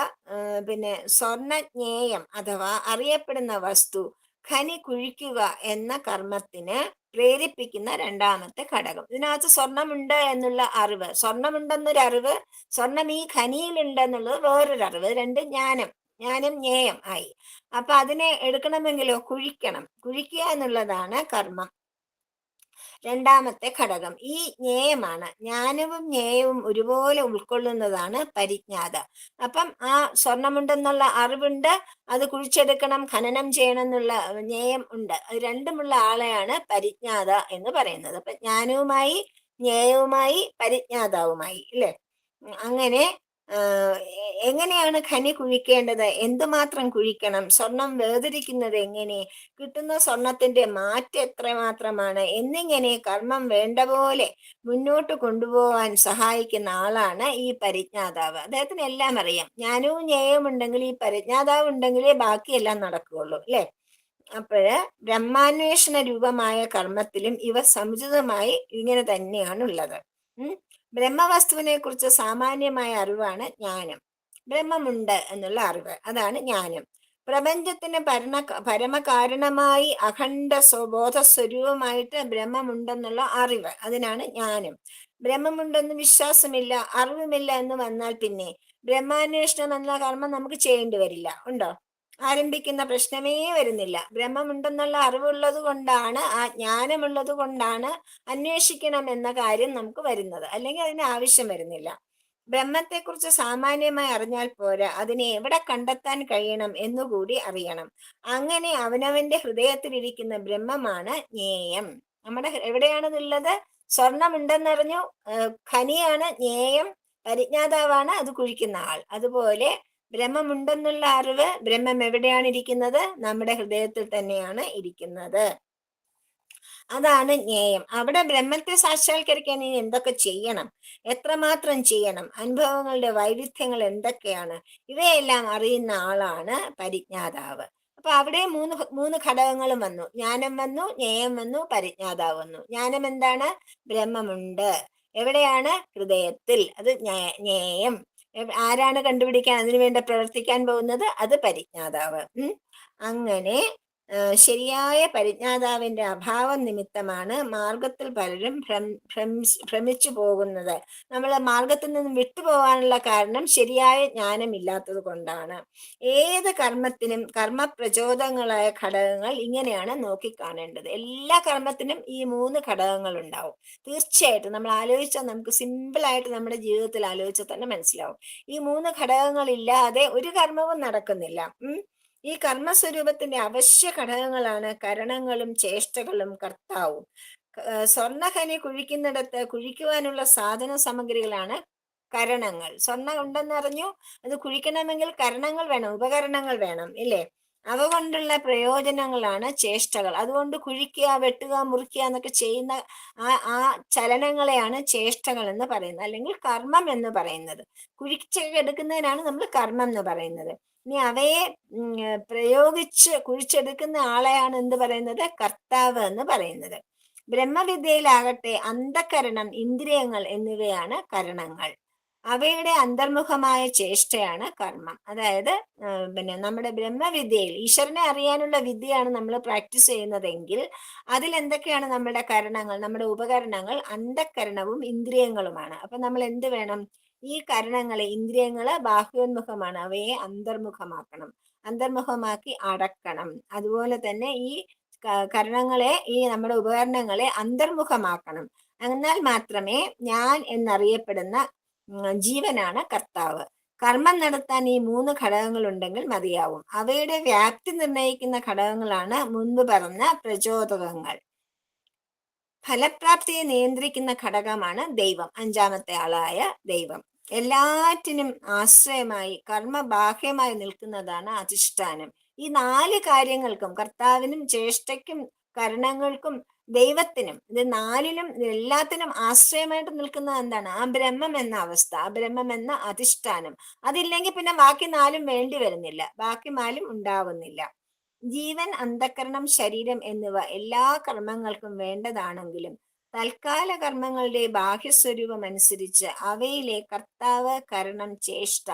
S1: സ്വർണജ്ഞേയം അഥവാ അറിയപ്പെടുന്ന വസ്തു ഖനി കുഴിക്കുക എന്ന കർമ്മത്തിന് പ്രേരിപ്പിക്കുന്ന 2-ാമത്തെ ഘടകം. ഇതിനകത്ത് സ്വർണമുണ്ട് എന്നുള്ള അറിവ്, സ്വർണമുണ്ടെന്നൊരു അറിവ്, സ്വർണം ഈ ഖനിയിലുണ്ടെന്നുള്ളത് വേറൊരു അറിവ്. 2 ജ്ഞാനം. ജ്ഞാനം ജ്ഞേയം ആയി. അപ്പൊ അതിനെ എടുക്കണമെങ്കിലോ കുഴിക്കുക എന്നുള്ളതാണ് കർമ്മം. രണ്ടാമത്തെ ഘടകം ഈ ജ്ഞേയമാണ്. ജ്ഞാനവും ജ്ഞേയവും ഒരുപോലെ ഉൾക്കൊള്ളുന്നതാണ് പരിജ്ഞാത. അപ്പം ആ സ്വർണമുണ്ടെന്നുള്ള അറിവുണ്ട്, അത് കുഴിച്ചെടുക്കണം, ഖനനം ചെയ്യണം എന്നുള്ള ജ്ഞേയം ഉണ്ട്. അത് രണ്ടുമുള്ള ആളെയാണ് പരിജ്ഞാത എന്ന് പറയുന്നത്. അപ്പൊ ജ്ഞാനവുമായി ജ്ഞേയവുമായി പരിജ്ഞാതാവുമായി അല്ലേ. അങ്ങനെ എങ്ങനെയാണ് ഖനി കുഴിക്കേണ്ടത്, എന്തുമാത്രം കുഴിക്കണം, സ്വർണം വേർതിരിക്കുന്നത് എങ്ങനെ, കിട്ടുന്ന സ്വർണത്തിന്റെ മാറ്റ് എത്രമാത്രമാണ് എന്നിങ്ങനെ കർമ്മം വേണ്ട പോലെ മുന്നോട്ട് കൊണ്ടുപോകാൻ സഹായിക്കുന്ന ആളാണ് ഈ പരിജ്ഞാതാവ്. അദ്ദേഹത്തിന് എല്ലാം അറിയാം. ജ്ഞാനവും ജ്ഞേയവും ഉണ്ടെങ്കിൽ, ഈ പരിജ്ഞാതാവ് ഉണ്ടെങ്കിലേ ബാക്കിയെല്ലാം നടക്കുകയുള്ളൂ അല്ലെ. അപ്പോഴ് ബ്രഹ്മാന്വേഷണ രൂപമായ കർമ്മത്തിലും ഇവ സമുചിതമായി ഇങ്ങനെ തന്നെയാണുള്ളത്. ബ്രഹ്മവസ്തുവിനെ കുറിച്ച് സാമാന്യമായ അറിവാണ് ജ്ഞാനം. ബ്രഹ്മമുണ്ട് എന്നുള്ള അറിവ്, അതാണ് ജ്ഞാനം. പ്രപഞ്ചത്തിന് പരമകാരണമായി അഖണ്ഡ ബോധസ്വരൂപമായിട്ട് ബ്രഹ്മമുണ്ടെന്നുള്ള അറിവ്, അതിനാണ് ജ്ഞാനം. ബ്രഹ്മമുണ്ടെന്ന് വിശ്വാസമില്ല, അറിവുമില്ല എന്ന് വന്നാൽ പിന്നെ ബ്രഹ്മാന്വേഷണം എന്ന കർമ്മം നമുക്ക് ചെയ്യേണ്ടി വരില്ല. ഉണ്ടോ? ആരംഭിക്കുന്ന പ്രശ്നമേ വരുന്നില്ല. ബ്രഹ്മമുണ്ടെന്നുള്ള അറിവുള്ളത് കൊണ്ടാണ്, ആ ജ്ഞാനമുള്ളത് കൊണ്ടാണ് അന്വേഷിക്കണം എന്ന കാര്യം നമുക്ക് വരുന്നത്. അല്ലെങ്കിൽ അതിന് ആവശ്യം വരുന്നില്ല. ബ്രഹ്മത്തെക്കുറിച്ച് സാമാന്യമായി അറിഞ്ഞാൽ പോരാ, അതിനെ എവിടെ കണ്ടെത്താൻ കഴിയണം എന്നുകൂടി അറിയണം. അങ്ങനെ അവനവന്റെ ഹൃദയത്തിലിരിക്കുന്ന ബ്രഹ്മമാണ് ജ്ഞേയം. നമ്മുടെ എവിടെയാണതുള്ളത്? സ്വർണമുണ്ടെന്നറിഞ്ഞു, ഖനിയാണ് ജ്ഞേയം, പരിജ്ഞാതാവാണ് അത് കുഴിക്കുന്ന ആൾ. അതുപോലെ ബ്രഹ്മമുണ്ടെന്നുള്ള അറിവ്, ബ്രഹ്മം എവിടെയാണ് ഇരിക്കുന്നത്? നമ്മുടെ ഹൃദയത്തിൽ തന്നെയാണ് ഇരിക്കുന്നത്. അതാണ് ജ്ഞേയം. അവിടെ ബ്രഹ്മത്തെ സാക്ഷാത്കരിക്കാൻ ഇനി എന്തൊക്കെ ചെയ്യണം, എത്രമാത്രം ചെയ്യണം, അനുഭവങ്ങളുടെ വൈവിധ്യങ്ങൾ എന്തൊക്കെയാണ്, ഇവയെല്ലാം അറിയുന്ന ആളാണ് പരിജ്ഞാതാവ്. അപ്പൊ അവിടെ മൂന്ന് ഘടകങ്ങളും വന്നു. ജ്ഞാനം വന്നു, ജ്ഞേയം വന്നു, പരിജ്ഞാതാവ് വന്നു. ജ്ഞാനം എന്താണ്? ബ്രഹ്മമുണ്ട്. എവിടെയാണ്? ഹൃദയത്തിൽ. അത് ജ്ഞേയം. ആരാണ് കണ്ടുപിടിക്കാൻ അതിനുവേണ്ടി പ്രവർത്തിക്കാൻ പോകുന്നത്? അത് പരിജ്ഞാതാവ്. അങ്ങനെ ശരിയായ പരിജ്ഞാതാവിന്റെ അഭാവം നിമിത്തമാണ് മാർഗത്തിൽ പലരും ഭ്രമിച്ചു പോകുന്നത്. നമ്മൾ മാർഗത്തിൽ നിന്നും വിട്ടുപോകാനുള്ള കാരണം ശരിയായ ജ്ഞാനമില്ലാത്തത് കൊണ്ടാണ്. ഏത് കർമ്മത്തിനും കർമ്മപ്രചോദങ്ങളായ ഘടകങ്ങൾ ഇങ്ങനെയാണ് നോക്കിക്കാണേണ്ടത്. എല്ലാ കർമ്മത്തിനും ഈ 3 ഘടകങ്ങൾ ഉണ്ടാവും. തീർച്ചയായിട്ടും നമ്മൾ ആലോചിച്ചാൽ നമുക്ക് സിമ്പിളായിട്ട് നമ്മുടെ ജീവിതത്തിൽ ആലോചിച്ചാൽ തന്നെ മനസ്സിലാവും. ഈ 3 ഘടകങ്ങൾ ഇല്ലാതെ ഒരു കർമ്മവും നടക്കുന്നില്ല. ഈ കർമ്മസ്വരൂപത്തിന്റെ അവശ്യ ഘടകങ്ങളാണ് കരണങ്ങളും ചേഷ്ടകളും കർത്താവും. സ്വർണ്ണഖനി കുഴിക്കുന്നിടത്ത് കുഴിക്കുവാനുള്ള സാധന സാമഗ്രികളാണ് കരണങ്ങൾ. സ്വർണ്ണം ഉണ്ടെന്നറിഞ്ഞു, അത് കുഴിക്കണമെങ്കിൽ കരണങ്ങൾ വേണം, ഉപകരണങ്ങൾ വേണം ഇല്ലേ. അവ കൊണ്ടുള്ള പ്രയോജനങ്ങളാണ് ചേഷ്ടകൾ. അതുകൊണ്ട് കുഴിക്കുക, വെട്ടുക, മുറിക്കുക എന്നൊക്കെ ചെയ്യുന്ന ആ ചലനങ്ങളെയാണ് ചേഷ്ടകൾ എന്ന് പറയുന്നത്, അല്ലെങ്കിൽ കർമ്മം എന്ന് പറയുന്നത്. കുഴിച്ചെടുക്കുന്നതിനാണ് നമ്മൾ കർമ്മം എന്ന് പറയുന്നത്. ഇനി അവയെ കുഴിച്ചെടുക്കുന്ന ആളെയാണ് എന്ത് പറയുന്നത്? കർത്താവ് എന്ന് പറയുന്നത്. ബ്രഹ്മവിദ്യയിലാകട്ടെ അന്ധകരണം, ഇന്ദ്രിയങ്ങൾ എന്നിവയാണ് കരണങ്ങൾ. അവയുടെ അന്തർമുഖമായ ചേഷ്ടയാണ് കർമ്മം. അതായത് നമ്മുടെ ബ്രഹ്മവിദ്യയിൽ ഈശ്വരനെ അറിയാനുള്ള വിദ്യയാണ് നമ്മൾ പ്രാക്ടീസ് ചെയ്യുന്നതെങ്കിൽ അതിൽ എന്തൊക്കെയാണ് നമ്മുടെ കരണങ്ങൾ, നമ്മുടെ ഉപകരണങ്ങൾ? അന്ധകരണവും ഇന്ദ്രിയങ്ങളുമാണ്. അപ്പൊ നമ്മൾ എന്ത് വേണം? ഈ കരണങ്ങളെ, ഇന്ദ്രിയങ്ങള് ബാഹ്യോന്മുഖമാണ്, അവയെ അന്തർമുഖമാക്കണം, അന്തർമുഖമാക്കി അടക്കണം. അതുപോലെ തന്നെ ഈ കരണങ്ങളെ, ഈ നമ്മുടെ ഉപകരണങ്ങളെ അന്തർമുഖമാക്കണം. എന്നാൽ മാത്രമേ ഞാൻ എന്നറിയപ്പെടുന്ന ജീവനാണ് കർത്താവ്. കർമ്മം നടത്താൻ ഈ 3 ഘടകങ്ങൾ ഉണ്ടെങ്കിൽ മതിയാവും. അവയുടെ വ്യാപ്തി നിർണയിക്കുന്ന ഘടകങ്ങളാണ് മുൻപ് പറഞ്ഞ പ്രചോദകങ്ങൾ. ഫലപ്രാപ്തിയെ നിയന്ത്രിക്കുന്ന ഘടകമാണ് ദൈവം, 5ാമത്തെ ആളായ ദൈവം. എല്ലാറ്റിനും ആശ്രയമായി കർമ്മബാഹ്യമായി നിൽക്കുന്നതാണ് അധിഷ്ഠാനം. ഈ 4 കാര്യങ്ങൾക്കും, കർത്താവിനും ചേഷ്ടയ്ക്കും കരണങ്ങൾക്കും ദൈവത്തിനും, ഇത് 4നും എല്ലാത്തിനും ആശ്രയമായിട്ട് നിൽക്കുന്നത് എന്താണ്? ആ ബ്രഹ്മം എന്ന അവസ്ഥ, ആ ബ്രഹ്മം എന്ന അധിഷ്ഠാനം. അതില്ലെങ്കിൽ പിന്നെ ബാക്കി 4ഉം വേണ്ടി വരുന്നില്ല, ബാക്കി 4ഉം ഉണ്ടാവുന്നില്ല. ജീവൻ, അന്ധകരണം, ശരീരം എന്നിവ എല്ലാ കർമ്മങ്ങൾക്കും വേണ്ടതാണെങ്കിലും തൽക്കാല കർമ്മങ്ങളുടെ ബാഹ്യസ്വരൂപം അനുസരിച്ച് അവയിലെ കർത്താവ്, കരണം, ചേഷ്ട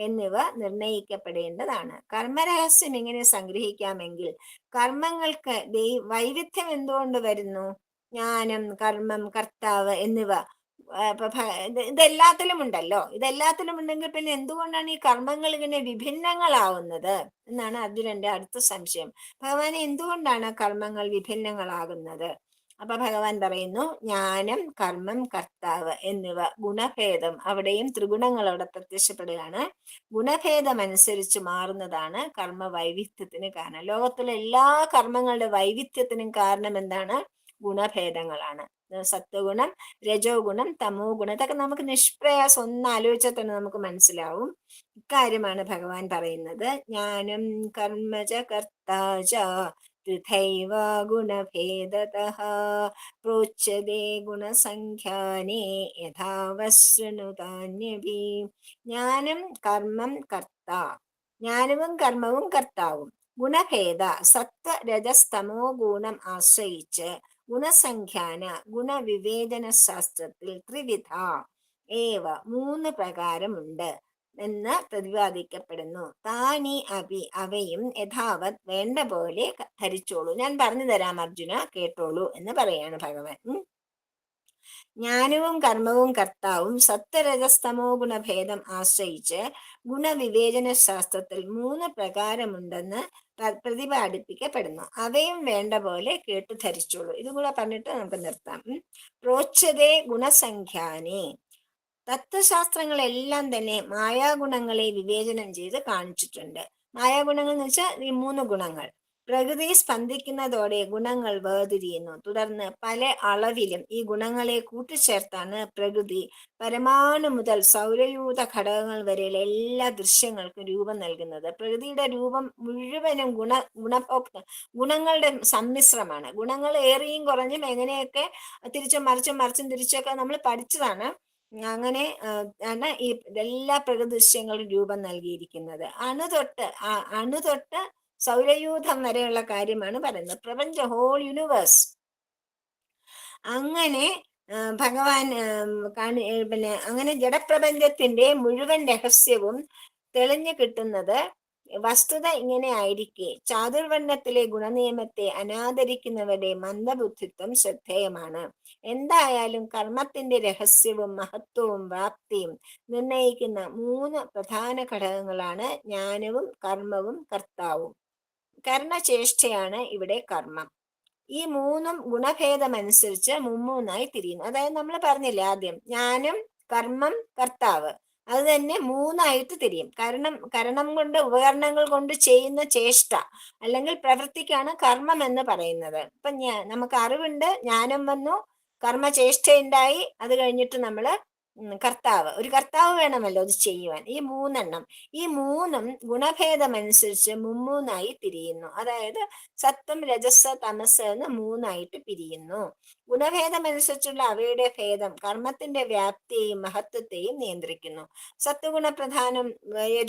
S1: എന്നിവ നിർണയിക്കപ്പെടേണ്ടതാണ്. കർമ്മരഹസ്യം എങ്ങനെ സംഗ്രഹിക്കാമെങ്കിൽ കർമ്മങ്ങൾക്ക് വൈവിധ്യം എന്തുകൊണ്ട് വരുന്നു? ജ്ഞാനം, കർമ്മം, കർത്താവ് എന്നിവ ഇതെല്ലാത്തിലും ഉണ്ടല്ലോ. ഇതെല്ലാത്തിലും ഉണ്ടെങ്കിൽ പിന്നെ എന്തുകൊണ്ടാണ് ഈ കർമ്മങ്ങൾ ഇങ്ങനെ വിഭിന്നങ്ങളാവുന്നത് എന്നാണ് അർജുനന്റെ അടുത്ത സംശയം. ഭഗവാനെ, എന്തുകൊണ്ടാണ് കർമ്മങ്ങൾ വിഭിന്നങ്ങളാകുന്നത്? അപ്പൊ ഭഗവാൻ പറയുന്നു, ജ്ഞാനം, കർമ്മം, കർത്താവ് എന്നിവ ഗുണഭേദം, അവിടെയും ത്രിഗുണങ്ങൾ അവിടെ പ്രത്യക്ഷപ്പെടുകയാണ്. ഗുണഭേദം അനുസരിച്ച് മാറുന്നതാണ് കർമ്മ വൈവിധ്യത്തിന് കാരണം. ലോകത്തിലെ എല്ലാ കർമ്മങ്ങളുടെ വൈവിധ്യത്തിനും കാരണം എന്താണ്? ഗുണഭേദങ്ങളാണ്. സത്വഗുണം, രജോ ഗുണം, തമോ ഗുണം, ഇതൊക്കെ നമുക്ക് നിഷ്പ്രയാസം ഒന്ന് ആലോചിച്ചാൽ തന്നെ നമുക്ക് മനസ്സിലാവും. ഇക്കാര്യമാണ് ഭഗവാൻ പറയുന്നത്. ജ്ഞാനം കർമ്മച കർത്താച തഥൈവ ഗുണഭേദതഃ പ്രോച്യതേ ഗുണസംഖ്യാനേ യഥാവശ്രുണുതാന്യപി. ജ്ഞാനം, കർമ്മം, കർത്ത. ജ്ഞാനവും കർമ്മവും കർത്താവും. ഗുണഭേദ, സത്വ രജസ്തമോ ഗുണം ആശ്രയിച്ച് ഗുണസംഖ്യാന ഗുണവിവേചന ശാസ്ത്രത്തിൽ ത്രിവിധ ഏവ മൂന്ന് പ്രകാരമുണ്ട് എന്ന് പ്രതിപാദിക്കപ്പെടുന്നു. താനി അഭി, അവയും യഥാവത് വേണ്ട പോലെ ധരിച്ചോളൂ. ഞാൻ പറഞ്ഞു തരാം അർജുന, കേട്ടോളൂ എന്ന് പറയാണ് ഭഗവാൻ. ജ്ഞാനവും കർമ്മവും കർത്താവും സത്വരജസ്തമോ ഗുണഭേദം ആശ്രയിച്ച് ഗുണവിവേചന ശാസ്ത്രത്തിൽ മൂന്ന് പ്രകാരമുണ്ടെന്ന് പ്രതിപാദിപ്പിക്കപ്പെടുന്നു. അവയും വേണ്ട പോലെ കേട്ടു ധരിച്ചോളൂ. ഇതും കൂടെ പറഞ്ഞിട്ട് നമുക്ക് നിർത്താം. പ്രോച്യതേ ഗുണസംഖ്യാനേ. തത്വശാസ്ത്രങ്ങളെല്ലാം തന്നെ മായാഗുണങ്ങളെ വിവേചനം ചെയ്ത് കാണിച്ചിട്ടുണ്ട്. മായാഗുണങ്ങൾ എന്ന് വെച്ചാൽ ഈ മൂന്ന് ഗുണങ്ങൾ. പ്രകൃതി സ്പന്ദിക്കുന്നതോടെ ഗുണങ്ങൾ വേർതിരിയുന്നു. തുടർന്ന് പല അളവിലും ഈ ഗുണങ്ങളെ കൂട്ടിച്ചേർത്താണ് പ്രകൃതി പരമാണു മുതൽ സൗരയൂഥ ഘടകങ്ങൾ വരെയുള്ള എല്ലാ ദൃശ്യങ്ങൾക്കും രൂപം നൽകുന്നത്. പ്രകൃതിയുടെ രൂപം മുഴുവനും ഗുണങ്ങളുടെ സമ്മിശ്രമാണ്. ഗുണങ്ങൾ ഏറിയും കുറഞ്ഞും എങ്ങനെയൊക്കെ തിരിച്ചും മറിച്ചും തിരിച്ചൊക്കെ നമ്മൾ പഠിച്ചതാണ്. അങ്ങനെ ആണ് ഈ എല്ലാ പ്രകൃതി ദൃശ്യങ്ങളും രൂപം നൽകിയിരിക്കുന്നത്. അണുതൊട്ട് സൗരയൂഥം വരെയുള്ള കാര്യമാണ് പറയുന്നത്. പ്രപഞ്ച ഹോൾ യൂണിവേഴ്സ്. അങ്ങനെ ഭഗവാൻ അങ്ങനെ ജഡപ്രപഞ്ചത്തിന്റെ മുഴുവൻ രഹസ്യവും തെളിഞ്ഞു കിട്ടുന്നത് വസ്തുത ഇങ്ങനെ ആയിരിക്കെ ചാതുർവർണ്ണത്തിലെ ഗുണനിയമത്തെ അനാദരിക്കുന്നവരുടെ മന്ദബുദ്ധിത്വം ശ്രദ്ധേയമാണ്. എന്തായാലും കർമ്മത്തിന്റെ രഹസ്യവും മഹത്വവും വ്യാപ്തിയും നിർണയിക്കുന്ന മൂന്ന് പ്രധാന ഘടകങ്ങളാണ് ജ്ഞാനവും കർമ്മവും കർത്താവും. കർണചേഷ്ടയാണ് ഇവിടെ കർമ്മം. ഈ മൂന്നും ഗുണഭേദമനുസരിച്ച് മുമ്മൂന്നായി തിരിയുന്നു. അതായത് നമ്മൾ പറഞ്ഞില്ലേ ആദ്യം, ജ്ഞാനം, കർമ്മം, കർത്താവ്, അത് തന്നെ മൂന്നായിട്ട് തിരിയും. കരണം കൊണ്ട്, ഉപകരണങ്ങൾ കൊണ്ട് ചെയ്യുന്ന ചേഷ്ട അല്ലെങ്കിൽ പ്രവൃത്തിക്കാണ് കർമ്മം എന്ന് പറയുന്നത്. ഇപ്പൊ നമുക്ക് അറിവുണ്ട്, ജ്ഞാനം വന്നു, കർമ്മചേഷ്ട ഉണ്ടായി, അത് കഴിഞ്ഞിട്ട് നമ്മള് കർത്താവ്, ഒരു കർത്താവ് വേണമല്ലോ അത് ചെയ്യുവാൻ. ഈ മൂന്നെണ്ണം, ഈ മൂന്നും ഗുണഭേദമനുസരിച്ച് മുമ്മൂന്നായി തിരിയുന്നു. അതായത് സത്വം, രജസ്, തമസ് എന്ന് മൂന്നായിട്ട് പിരിയുന്നു. ഗുണഭേദമനുസരിച്ചുള്ള അവയുടെ ഭേദം കർമ്മത്തിന്റെ വ്യാപ്തിയെയും മഹത്വത്തെയും നിയന്ത്രിക്കുന്നു. സത്വഗുണപ്രധാനം,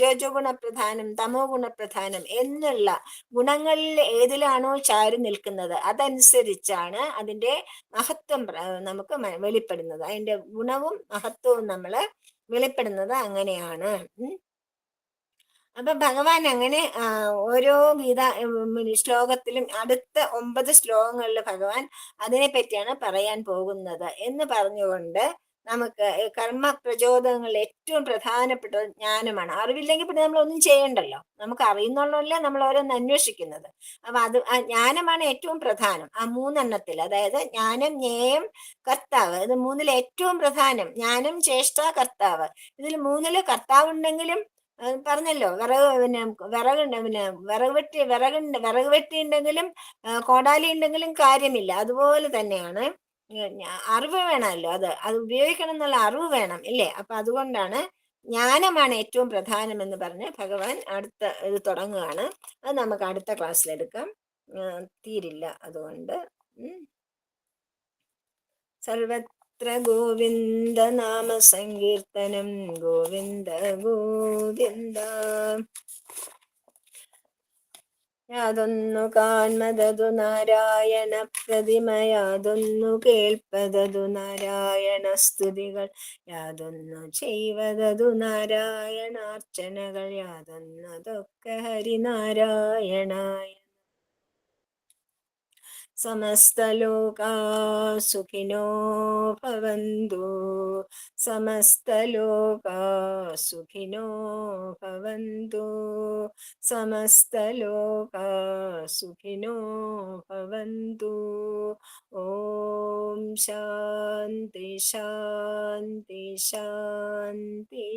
S1: രജോഗുണപ്രധാനം, തമോ ഗുണപ്രധാനം എന്നുള്ള ഗുണങ്ങളിൽ ഏതിലാണോ ചാരി നിൽക്കുന്നത് അതനുസരിച്ചാണ് അതിന്റെ മഹത്വം നമുക്ക് വെളിപ്പെടുന്നത്. അതിന്റെ ഗുണവും മഹത്വവും നമ്മള് വെളിപ്പെടുന്നത് അങ്ങനെയാണ്. അപ്പൊ ഭഗവാൻ അങ്ങനെ ഓരോ ശ്ലോകത്തിലും അടുത്ത 9 ശ്ലോകങ്ങളിൽ ഭഗവാൻ അതിനെ പറ്റിയാണ് പറയാൻ പോകുന്നത് എന്ന് പറഞ്ഞുകൊണ്ട് നമുക്ക് കർമ്മ പ്രചോദനങ്ങളിൽ ഏറ്റവും പ്രധാനപ്പെട്ടത് ജ്ഞാനമാണ്. അറിവില്ലെങ്കിൽ പിന്നെ നമ്മൾ ഒന്നും ചെയ്യണ്ടല്ലോ, നമുക്ക് അറിയുന്നുള്ളതല്ലേ നമ്മൾ ഓരോന്ന് അന്വേഷിക്കുന്നത്. അപ്പൊ ആ ജ്ഞാനമാണ് ഏറ്റവും പ്രധാനം. ആ മൂന്നെണ്ണത്തിൽ, അതായത് ജ്ഞാനം, ജ്ഞേയം, കർത്താവ്, ഇത് മൂന്നിൽ ഏറ്റവും പ്രധാനം ജ്ഞാനം, ചേഷ്ട, കർത്താവ്. ഇതിൽ മൂന്നില് കർത്താവ് ഉണ്ടെങ്കിലും പറഞ്ഞല്ലോ, വിറക് വെട്ടി ഉണ്ടെങ്കിലും കോടാലി ഉണ്ടെങ്കിലും കാര്യമില്ല. അതുപോലെ തന്നെയാണ് അറിവ് വേണമല്ലോ, അത് ഉപയോഗിക്കണം എന്നുള്ള അറിവ് വേണം ഇല്ലേ? അപ്പൊ അതുകൊണ്ടാണ് ജ്ഞാനമാണ് ഏറ്റവും പ്രധാനം എന്ന് പറഞ്ഞ് ഭഗവാൻ അടുത്ത ഇത് തുടങ്ങുകയാണ്. അത് നമുക്ക് അടുത്ത ക്ലാസ്സിലെടുക്കാം, തീരില്ല. അതുകൊണ്ട് സർവത്ര ഗോവിന്ദ നാമ സങ്കീർത്തനം, ഗോവിന്ദ ഗോവിന്ദ. യാതൊന്നു കാൺമതതു നാരായണ പ്രതിമ, യാതൊന്നു കേൾപ്പതതു നാരായണ സ്തുതികൾ, യാതൊന്നു ചെയ്വതതു നാരായണാർച്ചനകൾ, യാതൊന്നതൊക്കെ ഹരിനാരായണായ. സമസ്തലോകാ സുഖിനോ ഭവന്തു. സമസ്തലോകാ സുഖിനോ ഭവന്തു. സമസ്തലോകാ സുഖിനോ ഭവന്തു. ഓം ശാന്തി ശാന്തി ശാന്തി.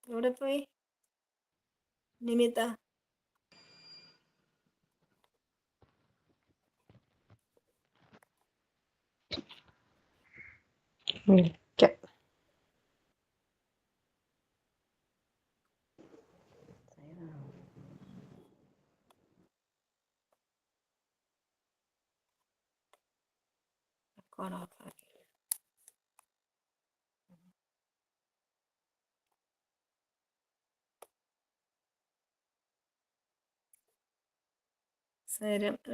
S1: എവിടെ പോയി നിമിത്ത?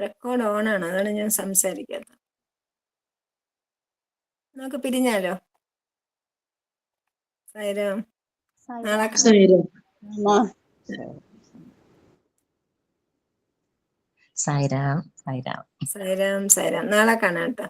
S1: റെക്കോർഡ് ഓണാണ്, അതാണ് ഞാൻ സംസാരിക്കാത്തത്. നമുക്ക് പിരിഞ്ഞാലോ? സൈറാം. നാളെ കാണാം.
S2: സായിരാം സായിരാം.
S1: സൈറാം സൈറാം. നാളെ കാണാം കേട്ടോ.